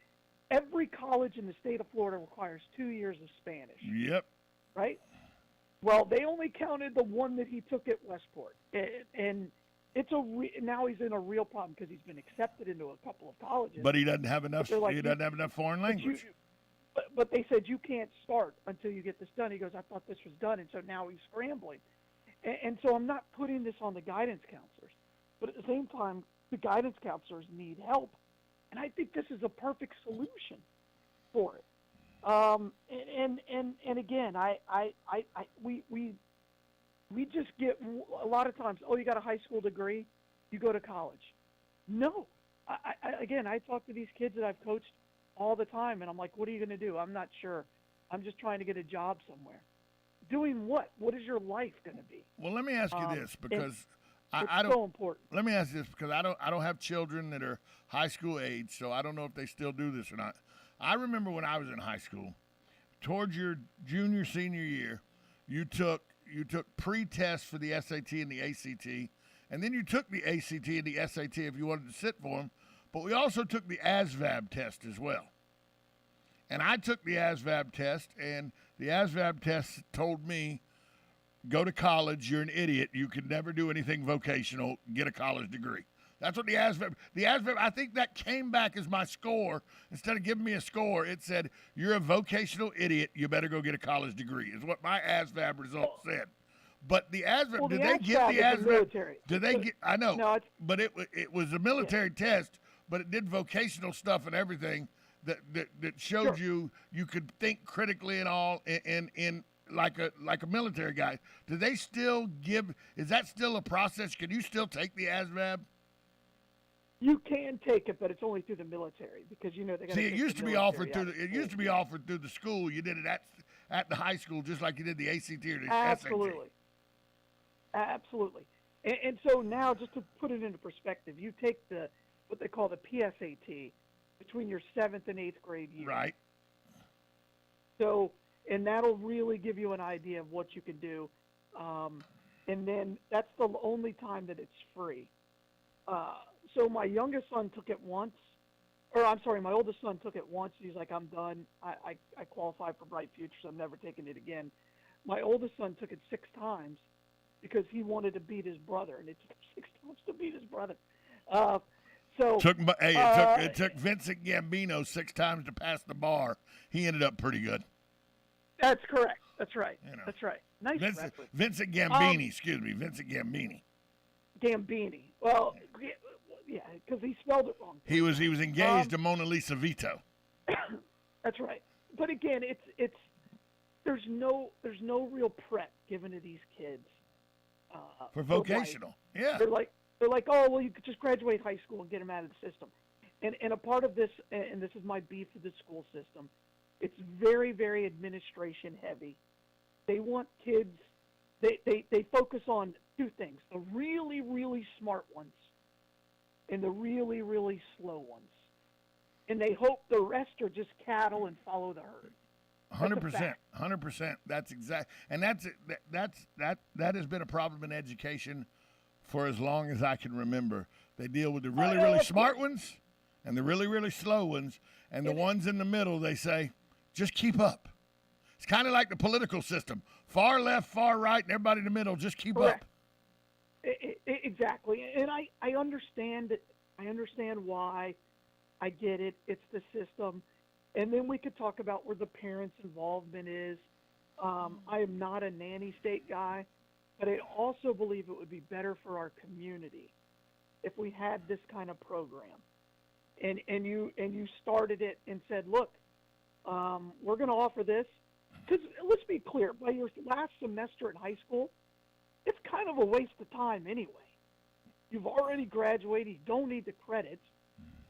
Speaker 2: every college in the state of Florida requires 2 years of Spanish.
Speaker 1: Yep.
Speaker 2: Right? Well, they only counted the one that he took at Westport, and it's now he's in a real problem because he's been accepted into a couple of colleges.
Speaker 1: But he doesn't have enough.
Speaker 2: Like,
Speaker 1: he doesn't have enough foreign language.
Speaker 2: But they said you can't start until you get this done. He goes, I thought this was done, and so now he's scrambling. And so I'm not putting this on the guidance counselors, but at the same time, the guidance counselors need help, and I think this is a perfect solution for it. And again, we just get a lot of times. Oh, you got a high school degree, you go to college. No, I talk to these kids that I've coached all the time, and I'm like, what are you going to do? I'm not sure. I'm just trying to get a job somewhere. Doing what? What is your life going to be?
Speaker 1: Well, let me ask you this, because
Speaker 2: I don't. So important.
Speaker 1: Let me ask you this, because I don't have children that are high school age, so I don't know if they still do this or not. I remember when I was in high school, towards your junior senior year, you took pre-tests for the SAT and the ACT, and then you took the ACT and the SAT if you wanted to sit for them. But we also took the Asvab test as well. And I took the Asvab test, and the Asvab test told me, go to college, you're an idiot, you can never do anything vocational, get a college degree. That's what the Asvab, I think that came back as my score. Instead of giving me a score, it said, you're a vocational idiot, you better go get a college degree, is what my Asvab result said. But the Asvab, did they get the Asvab? Did they get, I know, no, but it was a military test, but it did vocational stuff and everything that showed you could think critically and all in like a military guy. Do they still give? Is that still a process? Can you still take the Asvab?
Speaker 2: You can take it, but it's only through the military because they got.
Speaker 1: See, it used to be offered through it used to be offered through the school. You did it at the high school, just like you did the ACT or the
Speaker 2: Absolutely.
Speaker 1: SAT.
Speaker 2: Absolutely. And so now, just to put it into perspective, you take what they call the PSAT between your 7th and 8th grade year.
Speaker 1: Right.
Speaker 2: So, and that'll really give you an idea of what you can do. And then that's the only time that it's free. So my youngest son took it once, or I'm sorry, my oldest son took it once. He's like, I'm done. I qualified for Bright Future, so I'm never taking it again. My oldest son took it 6 times because he wanted to beat his brother, and it took 6 times to beat his brother.
Speaker 1: It took Vincent Gambino 6 times to pass the bar. He ended up pretty good.
Speaker 2: That's correct. That's right. That's right. Nice
Speaker 1: Vincent Gambini, excuse me, Vincent Gambini.
Speaker 2: Gambini. Well, yeah, because he spelled it wrong.
Speaker 1: He was engaged to Mona Lisa Vito.
Speaker 2: That's right. But again, it's there's no real prep given to these kids
Speaker 1: for vocational. Yeah.
Speaker 2: They're like, oh, well, you could just graduate high school and get them out of the system. And a part of this, and this is my beef with the school system, it's very, very administration heavy. They want kids, they focus on 2 things, the really, really smart ones and the really, really slow ones. And they hope the rest are just cattle and follow the herd.
Speaker 1: 100%. That's exact, and that has been a problem in education for as long as I can remember. They deal with the really, really smart ones and the really, really slow ones, and the ones in the middle, they say, just keep up. It's kind of like the political system. Far left, far right, and everybody in the middle, just keep up.
Speaker 2: Exactly. And I understand it. I understand why. I get it. It's the system. And then we could talk about where the parents' involvement is. I am not a nanny state guy, but I also believe it would be better for our community if we had this kind of program. And you started it and said, look, we're going to offer this. Because let's be clear, by your last semester in high school, it's kind of a waste of time anyway. You've already graduated. You don't need the credits.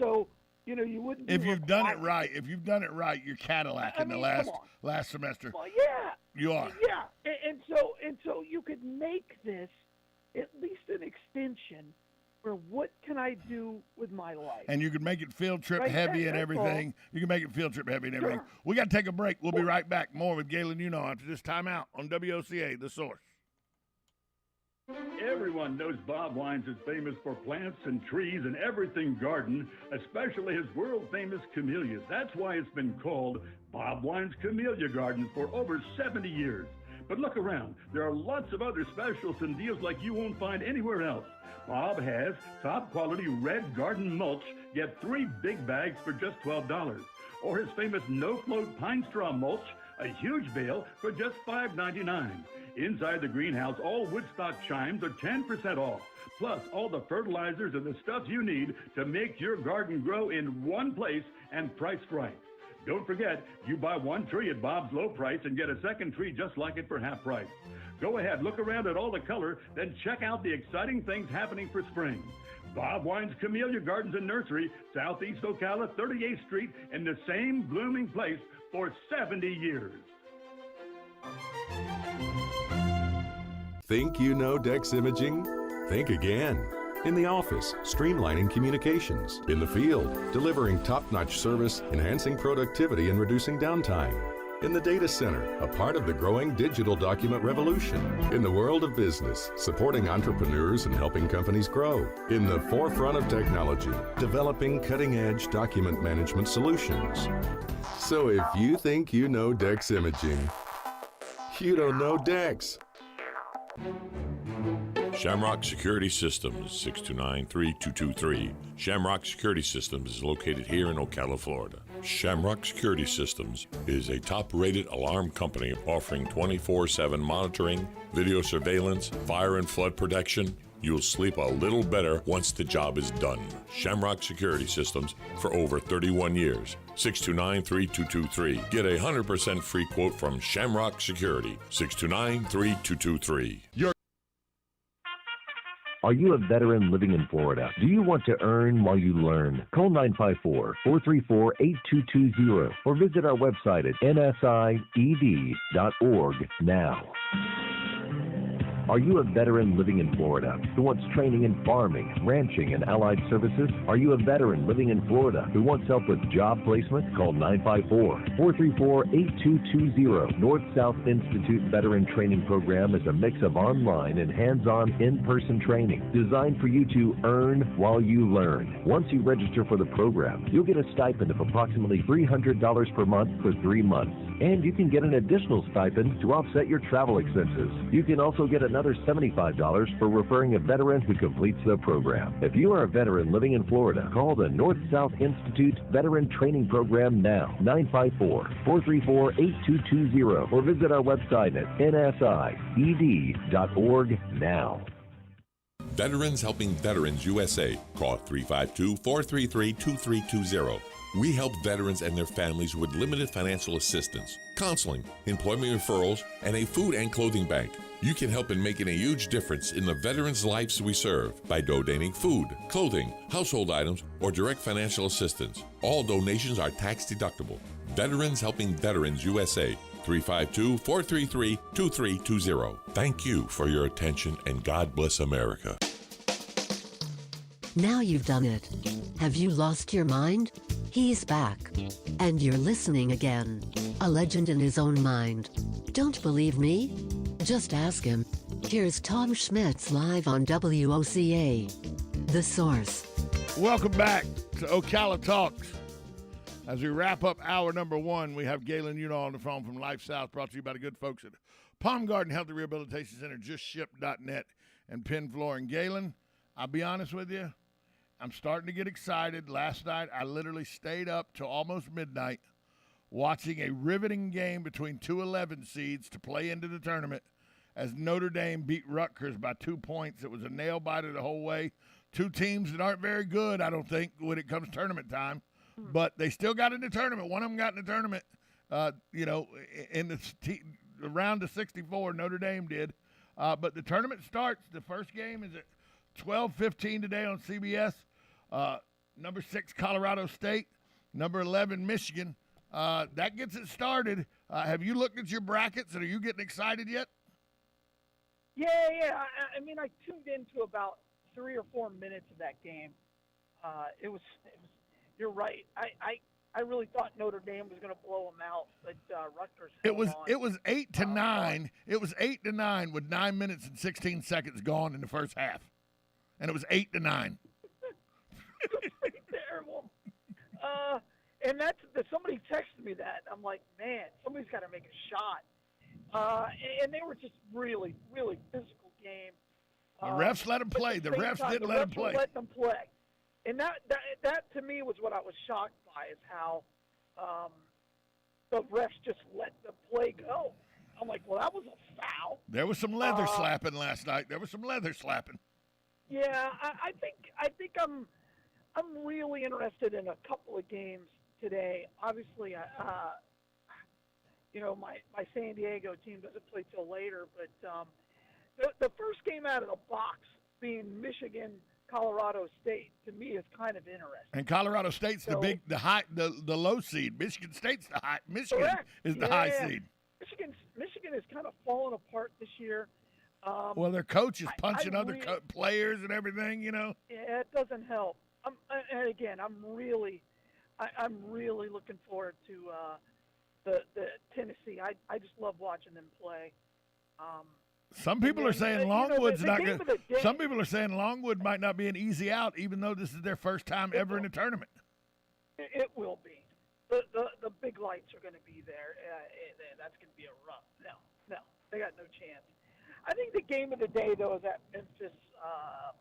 Speaker 2: So, you wouldn't.
Speaker 1: If you've done it right, you're Cadillac in the last semester.
Speaker 2: Well, yeah.
Speaker 1: You are.
Speaker 2: Yeah. And so you could make this at least an extension for what can I do with my life.
Speaker 1: And you could make it field trip heavy and everything. All. You can make it field trip heavy and everything. Sure. We got to take a break. We'll be right back. More with Galen after this timeout on WOCA, The Source.
Speaker 16: Everyone knows Bob Wines is famous for plants and trees and everything garden, especially his world-famous camellias. That's why it's been called Bob Wines Camellia Gardens for over 70 years. But look around. There are lots of other specials and deals like you won't find anywhere else. Bob has top-quality red garden mulch. Get 3 big bags for just $12. Or his famous no-float pine straw mulch, a huge bale for just $5.99. Inside the greenhouse, all woodstock chimes are 10% off. Plus, all the fertilizers and the stuff you need to make your garden grow in one place and priced right. Don't forget, you buy 1 tree at Bob's low price and get a second tree just like it for half price. Go ahead, look around at all the color, then check out the exciting things happening for spring. Bob Wine's Camellia Gardens and Nursery, Southeast Ocala, 38th Street, in the same blooming place for 70 years.
Speaker 5: Think you know Dex Imaging? Think again. In the office, streamlining communications. In the field, delivering top-notch service, enhancing productivity and reducing downtime. In the data center, a part of the growing digital document revolution. In the world of business, supporting entrepreneurs and helping companies grow. In the forefront of technology, developing cutting-edge document management solutions. So if you think you know Dex Imaging, you don't know Dex.
Speaker 17: Shamrock Security Systems, 629-3223. Shamrock Security Systems is located here in Ocala, Florida. Shamrock Security Systems is a top-rated alarm company offering 24/7 monitoring, video surveillance, fire and flood protection. You'll sleep a little better once the job is done. Shamrock Security Systems for over 31 years. 629-3223. Get a 100% free quote from Shamrock Security. 629-3223.
Speaker 18: Are you a veteran living in Florida? Do you want to earn while you learn? Call 954-434-8220 or visit our website at nsied.org now. Are you a veteran living in Florida who wants training in farming, ranching, and allied services? Are you a veteran living in Florida who wants help with job placement? Call 954-434-8220. North-South Institute Veteran Training Program is a mix of online and hands-on in-person training designed for you to earn while you learn. Once you register for the program, you'll get a stipend of approximately $300 per month for 3 months. And you can get an additional stipend to offset your travel expenses. You can also get another $75 for referring a veteran who completes the program. If you are a veteran living in Florida, call the North-South Institute Veteran Training Program now, 954-434-8220, or visit our website at nsied.org now.
Speaker 17: Veterans Helping Veterans USA. Call 352-433-2320. We help veterans and their families with limited financial assistance, counseling, employment referrals, and a food and clothing bank. You can help in making a huge difference in the veterans' lives we serve by donating food, clothing, household items, or direct financial assistance. All donations are tax deductible. Veterans Helping Veterans USA. 352-433-2320. Thank you for your attention, and God bless America.
Speaker 8: Now you've done it. Have you lost your mind? He's back. And you're listening again. A legend in his own mind. Don't believe me? Just ask him. Here's Tom Schmitz live on WOCA. The Source.
Speaker 1: Welcome back to Ocala Talks. As we wrap up hour number 1, we have Galen Unall on the phone from Life South, brought to you by the good folks at Palm Garden Health and Rehabilitation Center, JustShip.net, and Penn Flooring. Galen, I'll be honest with you, I'm starting to get excited. Last night, I literally stayed up till almost midnight watching a riveting game between 2 11 seeds to play into the tournament as Notre Dame beat Rutgers by 2 points. It was a nail-biter the whole way. 2 teams that aren't very good, I don't think, when it comes tournament time. But they still got in the tournament. One of them got in the tournament, in the round of 64, Notre Dame did. But the tournament starts. The first game is at 12:15 today on CBS. Number 6, Colorado State. Number 11, Michigan. That gets it started. Have you looked at your brackets, and are you getting excited yet?
Speaker 2: Yeah. I mean, I tuned into about 3 or 4 minutes of that game. It was. You're right. I really thought Notre Dame was going to blow them out, but Rutgers.
Speaker 1: It was
Speaker 2: held on.
Speaker 1: it was 8-9. It was 8-9 with 9 minutes and 16 seconds gone in the first half, and it was 8-9.
Speaker 2: Terrible. And somebody texted me that. I'm like, man, somebody's got to make a shot. And they were just really, really physical game.
Speaker 1: The refs let them play. The refs didn't let them play.
Speaker 2: Let them play. And that to me was what I was shocked by, is how the refs just let the play go. I'm like, well, that was a foul.
Speaker 1: There was some leather slapping last night. There was some leather slapping.
Speaker 2: Yeah, I think I'm really interested in a couple of games today. Obviously, my San Diego team doesn't play till later, but the first game out of the box being Michigan-Colorado State, to me, is kind of interesting.
Speaker 1: And Colorado State's the low seed. Michigan State's the high. Michigan
Speaker 2: Correct.
Speaker 1: is the high seed.
Speaker 2: Michigan has kind of fallen apart this year.
Speaker 1: Well, their coach is punching other players and everything,
Speaker 2: Yeah, it doesn't help. And again, I'm really looking forward to the Tennessee. I just love watching them play.
Speaker 1: Some people are saying Longwood's not good. Some people are saying Longwood might not be an easy out, even though this is their first time ever in a tournament.
Speaker 2: It will be. The big lights are going to be there. That's going to be a rough. No, they got no chance. I think the game of the day, though, is that Memphis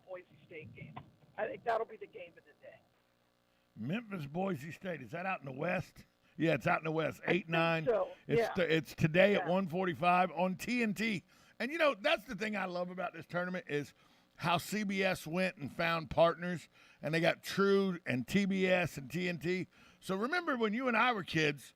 Speaker 2: Boise State game. I think that'll be the game of the day.
Speaker 1: Memphis Boise State, is that out in the West? Yeah, it's out in the West. 8-9.
Speaker 2: So.
Speaker 1: It's today at 1:45 on TNT. And that's the thing I love about this tournament is how CBS went and found partners, and they got True and TBS and TNT. So remember when you and I were kids,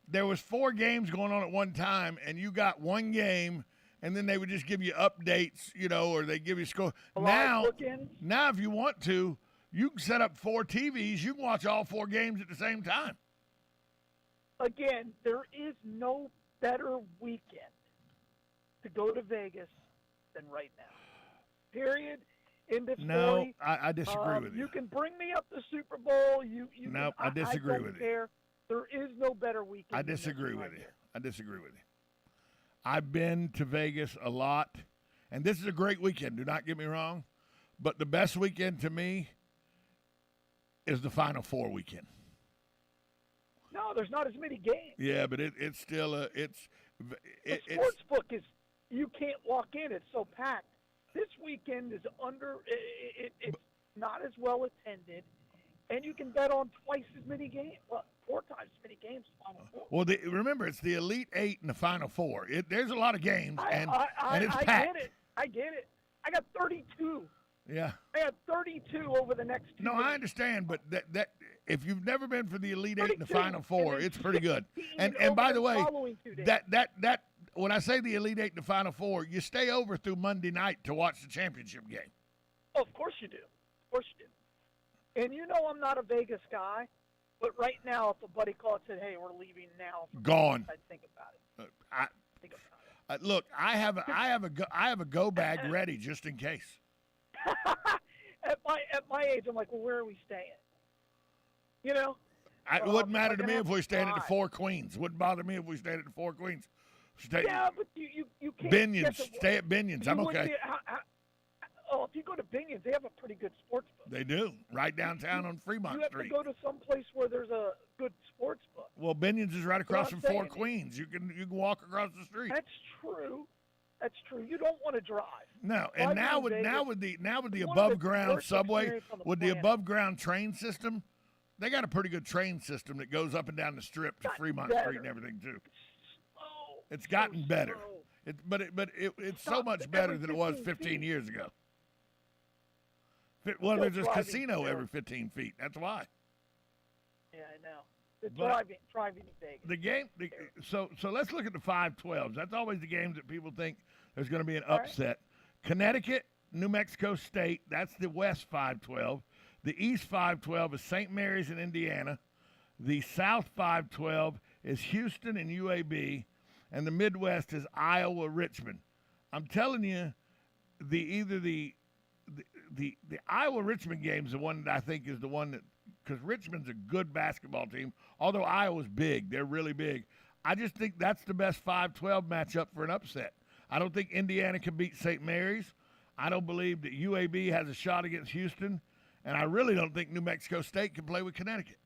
Speaker 1: there was 4 games going on at one time, and you got one game, and then they would just give you updates, or they give you score. Now, if you want to, you can set up 4 TVs. You can watch all 4 games at the same time.
Speaker 2: Again, there is no better weekend to go to Vegas than right now. Period. End of story.
Speaker 1: No, I disagree with you.
Speaker 2: You can bring me up the Super Bowl.
Speaker 1: I disagree with
Speaker 2: you. There is no better weekend.
Speaker 1: I disagree with you. I disagree with you. I've been to Vegas a lot, and this is a great weekend. Do not get me wrong, but the best weekend to me is the Final Four weekend.
Speaker 2: No, there's not as many games.
Speaker 1: Yeah, but it's still
Speaker 2: the sports book is, you can't walk in. It's so packed. This weekend is it's not as well attended, and you can bet on twice as many games. Well, 4 times as many games. Final Four.
Speaker 1: Well, remember, it's the Elite 8 and the Final Four. There's a lot of games, and it's packed.
Speaker 2: I get it. I got 32.
Speaker 1: Yeah.
Speaker 2: I got 32 over the next 2
Speaker 1: No,
Speaker 2: days.
Speaker 1: I understand, but that if you've never been for the Elite 8 and the Final Four, it's pretty good. And by the way, that when I say the Elite 8 and the Final Four, you stay over through Monday night to watch the championship game.
Speaker 2: Oh, of course you do. Of course you do. And I'm not a Vegas guy, but right now, if a buddy called and said, "Hey, we're leaving now,"
Speaker 1: Gone.
Speaker 2: I'd think about it. Think about it.
Speaker 1: Look, I have a go bag ready just in case.
Speaker 2: At my age, I'm like, well, where are we staying?
Speaker 1: It wouldn't matter to me if we stayed at the Four Queens. Wouldn't bother me if we stayed at the Four Queens.
Speaker 2: Yeah, but you can't.
Speaker 1: Binions. Stay at Binions. I'm okay.
Speaker 2: If you go to Binions, they have a pretty good sports book.
Speaker 1: They do. Right downtown on Fremont Street.
Speaker 2: You have to go to some place where there's a good sports book.
Speaker 1: Well, Binions is right across from Four Queens. You can walk across the street.
Speaker 2: That's true. That's true. You don't want to drive.
Speaker 1: No, and now with the above ground subway, with the above ground train system, they got a pretty good train system that goes up and down the strip to Fremont Street and everything too. It's gotten better. It's so much better than it was 15 years ago. Well, there's a casino every 15 feet. That's why.
Speaker 2: Yeah, I know. The driving in Vegas.
Speaker 1: The game. So let's look at the 5-12s. That's always the games that people think there's going to be an upset. Right. Connecticut, New Mexico State. That's the West 5-12. The East 5-12 is St. Mary's in Indiana. The South 5-12 is Houston and UAB, and the Midwest is Iowa, Richmond. I'm telling you, the Iowa Richmond game is the one that I think is the one that because Richmond's a good basketball team. Although Iowa's big, they're really big. I just think that's the best 5-12 matchup for an upset. I don't think Indiana can beat St. Mary's. I don't believe that UAB has a shot against Houston, and I really don't think New Mexico State can play with Connecticut.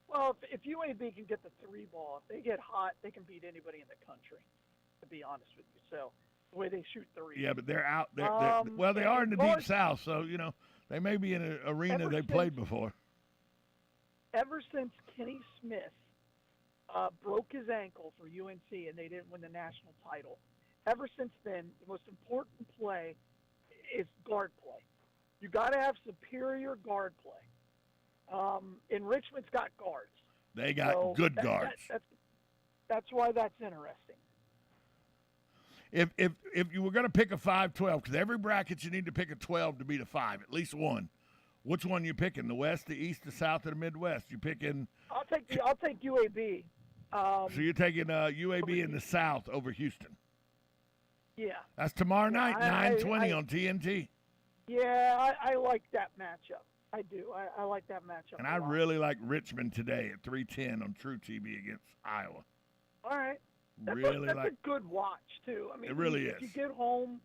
Speaker 2: Well, if UAB can get the 3 ball, if they get hot, they can beat anybody in the country, to be honest with you. So the way they shoot 3.
Speaker 1: Yeah, but they're out. They are in the Deep South, so, they may be in an arena they played before.
Speaker 2: Ever since Kenny Smith broke his ankle for UNC and they didn't win the national title, ever since then, the most important play is guard play. You got to have superior guard play. And Richmond's got guards.
Speaker 1: They got good guards.
Speaker 2: That's why that's interesting.
Speaker 1: If you were going to pick a 5-12, because every bracket you need to pick a 12 to beat a 5, at least one. Which one you picking? The West, the East, the South, or the Midwest? You picking?
Speaker 2: I'll take UAB.
Speaker 1: So you're taking UAB in the South over Houston.
Speaker 2: Yeah.
Speaker 1: That's tomorrow night, 9:20 on TNT.
Speaker 2: Yeah, I like that matchup. I do. I like that matchup.
Speaker 1: And I really like Richmond today at 3:10 on True TV against Iowa.
Speaker 2: All right. That's a good watch, too. I mean,
Speaker 1: it really
Speaker 2: if
Speaker 1: is.
Speaker 2: you get home,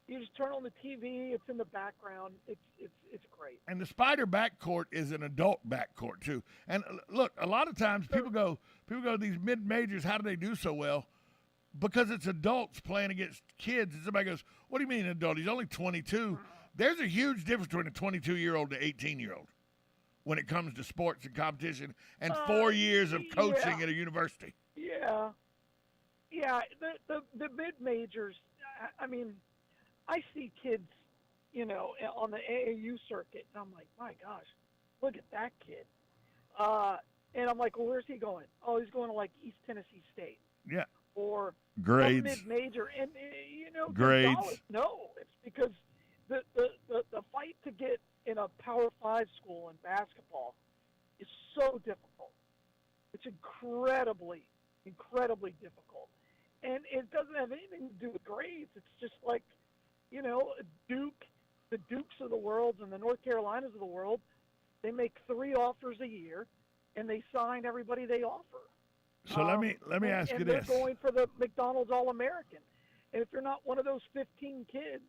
Speaker 2: you just turn on the TV. It's in the background. It's great.
Speaker 1: And the Spider backcourt is an adult backcourt, too. And look, a lot of times people go to these mid-majors, how do they do so well? Because it's adults playing against kids. And somebody goes, what do you mean an adult? He's only 22. There's a huge difference between a 22-year-old to 18-year-old when it comes to sports and competition and 4 years of coaching at a university.
Speaker 2: Yeah. Yeah, the mid-majors, I mean, I see kids, on the AAU circuit, and I'm like, my gosh, look at that kid. And I'm like, well, where's he going? Oh, he's going to, East Tennessee State.
Speaker 1: Yeah.
Speaker 2: Or
Speaker 1: grades.
Speaker 2: Mid-major. And,
Speaker 1: grades.
Speaker 2: No, it's because the fight to get in a Power 5 school in basketball is so difficult. It's incredibly difficult. And it doesn't have anything to do with grades. It's just like, Duke, the Dukes of the world and the North Carolinas of the world, they make 3 offers a year, and they sign everybody they offer.
Speaker 1: So let me ask you this.
Speaker 2: And they're going for the McDonald's All-American. And if you're not one of those 15 kids,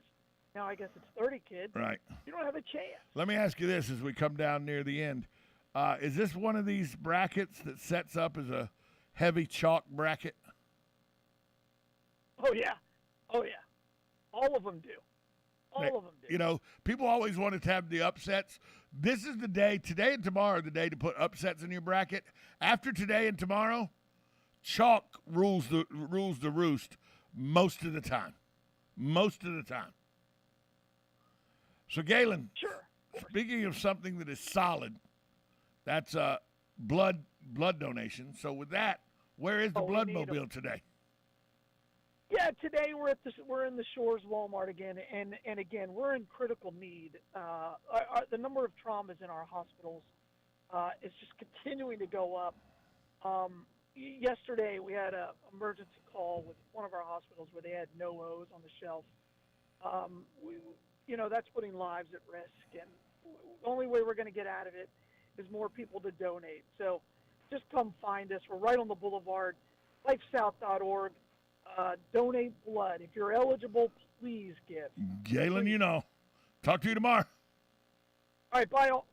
Speaker 2: now I guess it's 30 kids,
Speaker 1: right?
Speaker 2: You don't have a chance.
Speaker 1: Let me ask you this as we come down near the end. Is this one of these brackets that sets up as a heavy chalk bracket?
Speaker 2: Oh, yeah. All of them do. All of them do.
Speaker 1: People always wanted to have the upsets. This is the day, today and tomorrow are the day to put upsets in your bracket. After today and tomorrow, chalk rules the roost most of the time. So, Galen,
Speaker 2: sure.
Speaker 1: Speaking of something that is solid, that's blood donation. So with that, where is the Bloodmobile today?
Speaker 2: Yeah, today we're in the Shores Walmart again, and again we're in critical need. The number of traumas in our hospitals is just continuing to go up. Yesterday we had an emergency call with one of our hospitals where they had no O's on the shelf. That's putting lives at risk, and the only way we're going to get out of it is more people to donate. So just come find us. We're right on the boulevard, lifesouth.org. Donate blood. If you're eligible, please give.
Speaker 1: Galen, talk to you tomorrow.
Speaker 2: All right, bye all.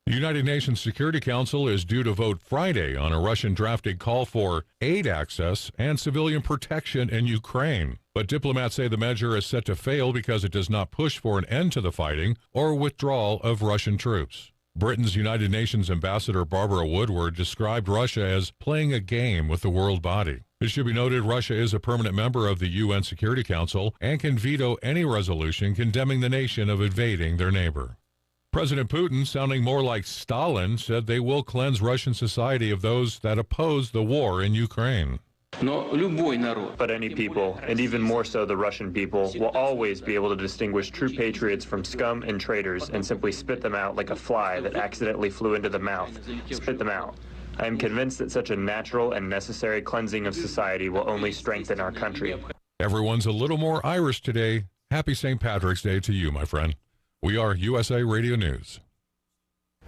Speaker 9: The United Nations Security Council is due to vote Friday on a Russian-drafted call for aid access and civilian protection in Ukraine. But diplomats say the measure is set to fail because it does not push for an end to the fighting or withdrawal of Russian troops. Britain's United Nations Ambassador Barbara Woodward described Russia as playing a game with the world body. It should be noted Russia is a permanent member of the UN Security Council and can veto any resolution condemning the nation of invading their neighbor. President Putin, sounding more like Stalin, said they will cleanse Russian society of those that oppose the war in Ukraine.
Speaker 19: But any people, and even more so the Russian people, will always be able to distinguish true patriots from scum and traitors and simply spit them out like a fly that accidentally flew into the mouth. Spit them out. I am convinced that such a natural and necessary cleansing of society will only strengthen our country.
Speaker 9: Everyone's a little more Irish today. Happy St. Patrick's Day to you, my friend. We are USA Radio News.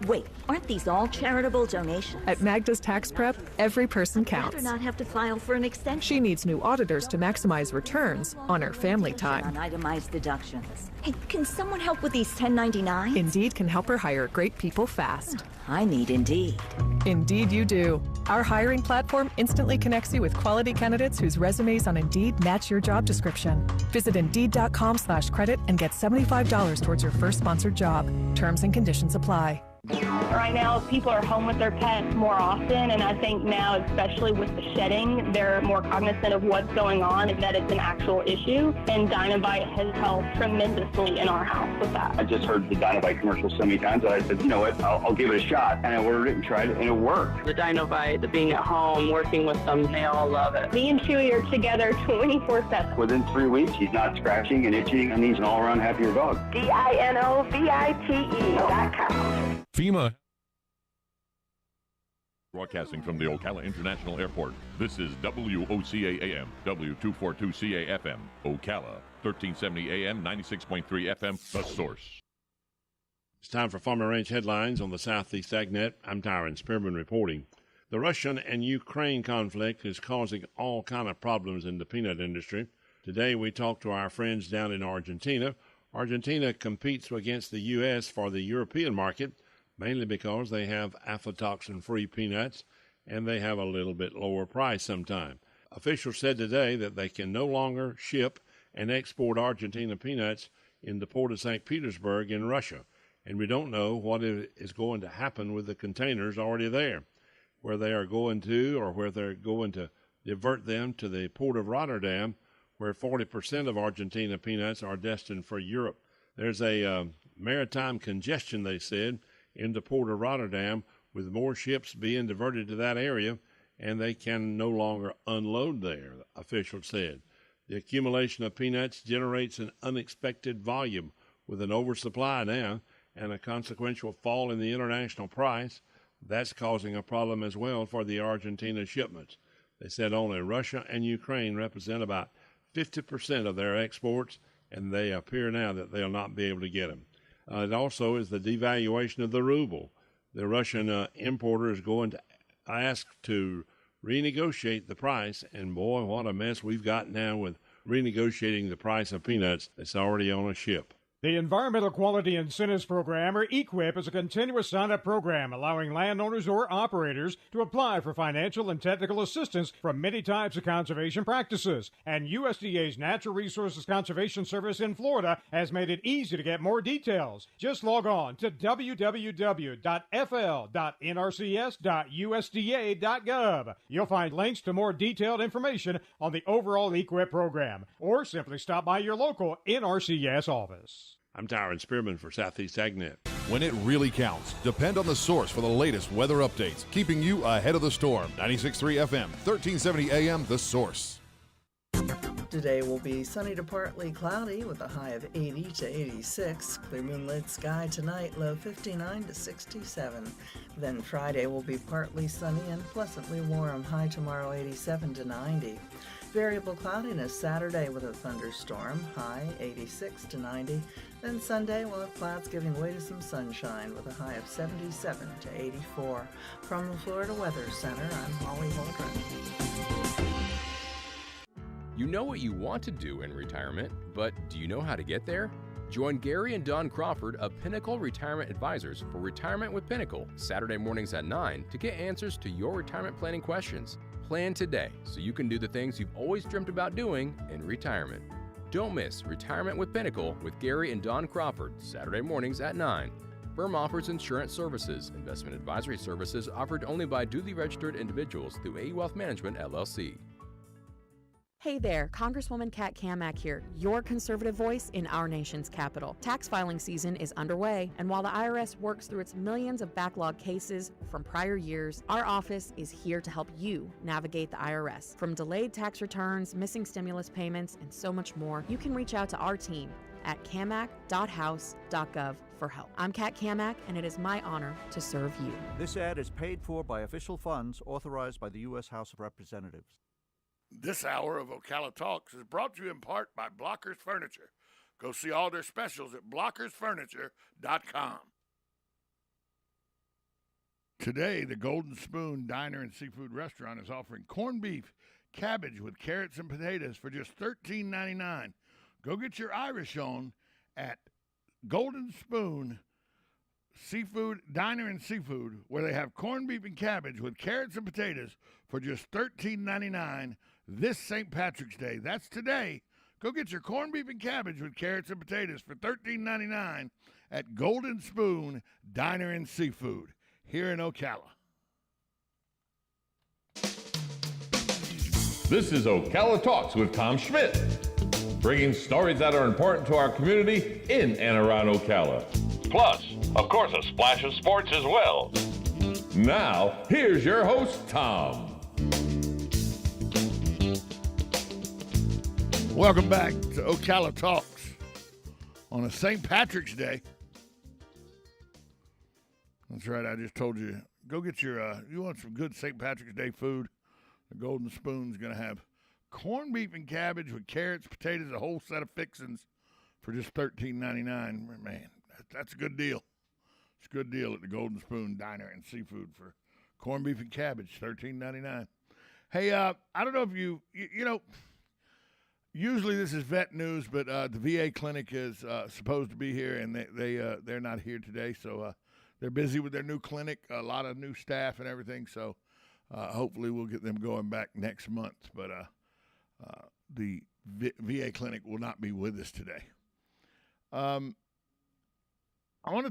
Speaker 20: Wait, aren't these all charitable donations?
Speaker 21: At Magda's Tax Prep, every person
Speaker 20: I'd rather
Speaker 21: counts.
Speaker 20: not have to file for an extension.
Speaker 21: She needs new auditors to maximize returns on her family time.
Speaker 20: On itemized deductions. Hey, can someone help with these 1099s?
Speaker 21: Indeed can help her hire great people fast.
Speaker 20: I need Indeed.
Speaker 21: Indeed you do. Our hiring platform instantly connects you with quality candidates whose resumes on Indeed match your job description. Visit Indeed.com/credit and get $75 towards your first sponsored job. Terms and conditions apply.
Speaker 22: Right now, people are home with their pets more often, and I think now, especially with the shedding, they're more cognizant of what's going on and that it's an actual issue, and Dynovite has helped tremendously in our house with that.
Speaker 23: I just heard the Dynovite commercial so many times that I said, you know what, I'll give it a shot, and I ordered it and tried it, and it worked.
Speaker 22: The Dynovite, the being at home, working with them, they all love it. Me and Chewy are together 24/7.
Speaker 23: Within 3 weeks, he's not scratching and itching, and he's an all-around happier dog.
Speaker 22: DINOVITE.com.
Speaker 17: FEMA. Broadcasting from the Ocala International Airport, this is WOCA AM, W242CA FM, Ocala, 1370 AM, 96.3 FM, The Source.
Speaker 24: It's time for Farm and Ranch headlines on the Southeast AgNet. I'm Tyron Spearman reporting. The Russian and Ukraine conflict is causing all kind of problems in the peanut industry. Today we talked to our friends down in Argentina. Argentina competes against the U.S. for the European market, mainly because they have aflatoxin-free peanuts, and they have a little bit lower price sometimes. Officials said today that they can no longer ship and export Argentina peanuts in the port of St. Petersburg in Russia, and we don't know what is going to happen with the containers already there, where they are going to or where they're going to divert them to the port of Rotterdam, where 40% of Argentina peanuts are destined for Europe. There's a maritime congestion, they said, in the port of Rotterdam, with more ships being diverted to that area, and they can no longer unload there, officials said. The accumulation of peanuts generates an unexpected volume with an oversupply now and a consequential fall in the international price. That's causing a problem as well for the Argentina shipments. They said only Russia and Ukraine represent about 50% of their exports, and they appear now that they'll not be able to get them. It also is the devaluation of the ruble. The Russian importer is going to ask to renegotiate the price, and boy, what a mess we've got now with renegotiating the price of peanuts that's already on a ship.
Speaker 25: The Environmental Quality Incentives Program, or EQIP, is a continuous sign-up program allowing landowners or operators to apply for financial and technical assistance from many types of conservation practices. And USDA's Natural Resources Conservation Service in Florida has made it easy to get more details. Just log on to www.fl.nrcs.usda.gov. You'll find links to more detailed information on the overall EQIP program, or simply stop by your local NRCS office.
Speaker 24: I'm Tyron Spearman for Southeast AgNet.
Speaker 26: When it really counts, depend on the Source for the latest weather updates, keeping you ahead of the storm. 96.3 FM, 1370 AM, The Source.
Speaker 27: Today will be sunny to partly cloudy with a high of 80 to 86. Clear moonlit sky tonight, low 59 to 67. Then Friday will be partly sunny and pleasantly warm, high tomorrow 87 to 90. Variable cloudiness Saturday with a thunderstorm, high 86 to 90. Then Sunday we'll have clouds giving way to some sunshine with a high of 77 to 84. From the Florida Weather Center, I'm Holly Holdren.
Speaker 28: You know what you want to do in retirement, but do you know how to get there? Join Gary and Don Crawford of Pinnacle Retirement Advisors for Retirement with Pinnacle, Saturday mornings at 9 to get answers to your retirement planning questions. Plan today so you can do the things you've always dreamt about doing in retirement. Don't miss Retirement with Pinnacle with Gary and Don Crawford, Saturday mornings at 9. Firm offers insurance services. Investment advisory services offered only by duly registered individuals through AE Wealth Management, LLC.
Speaker 29: Hey there, Congresswoman Kat Kamak here, your conservative voice in our nation's capital. Tax filing season is underway, and while the IRS works through its millions of backlog cases from prior years, our office is here to help you navigate the IRS. From delayed tax returns, missing stimulus payments, and so much more, you can reach out to our team at kamak.house.gov for help. I'm Kat Kamak, and it is my honor to serve you.
Speaker 30: This ad is paid for by official funds authorized by the U.S. House of Representatives.
Speaker 1: This hour of Ocala Talks is brought to you in part by Blockers Furniture. Go see all their specials at blockersfurniture.com. Today, the Golden Spoon Diner and Seafood Restaurant is offering corned beef, cabbage with carrots and potatoes for just $13.99. Go get your Irish on at Golden Spoon Seafood Diner and Seafood, where they have corned beef and cabbage with carrots and potatoes for just $13.99 this St. Patrick's Day. That's today. Go get your corned beef and cabbage with carrots and potatoes for $13.99 at Golden Spoon Diner and Seafood here in Ocala.
Speaker 3: This is Ocala Talks with Tom Schmidt, bringing stories that are important to our community in and around Ocala. Plus, of course, a splash of sports as well. Now, here's your host, Tom.
Speaker 1: Welcome back to Ocala Talks on a St. Patrick's Day. That's right, I just told you. Go get your, you want some good St. Patrick's Day food? The Golden Spoon's going to have corned beef and cabbage with carrots, potatoes, a whole set of fixings for just $13.99. Man, that's a good deal. It's a good deal at the Golden Spoon Diner and Seafood for corned beef and cabbage, $13.99. Hey, I don't know if you know, usually this is vet news, but the VA clinic is supposed to be here, and they're not here today, so they're busy with their new clinic, a lot of new staff and everything, so hopefully we'll get them going back next month. But the VA clinic will not be with us today. I want to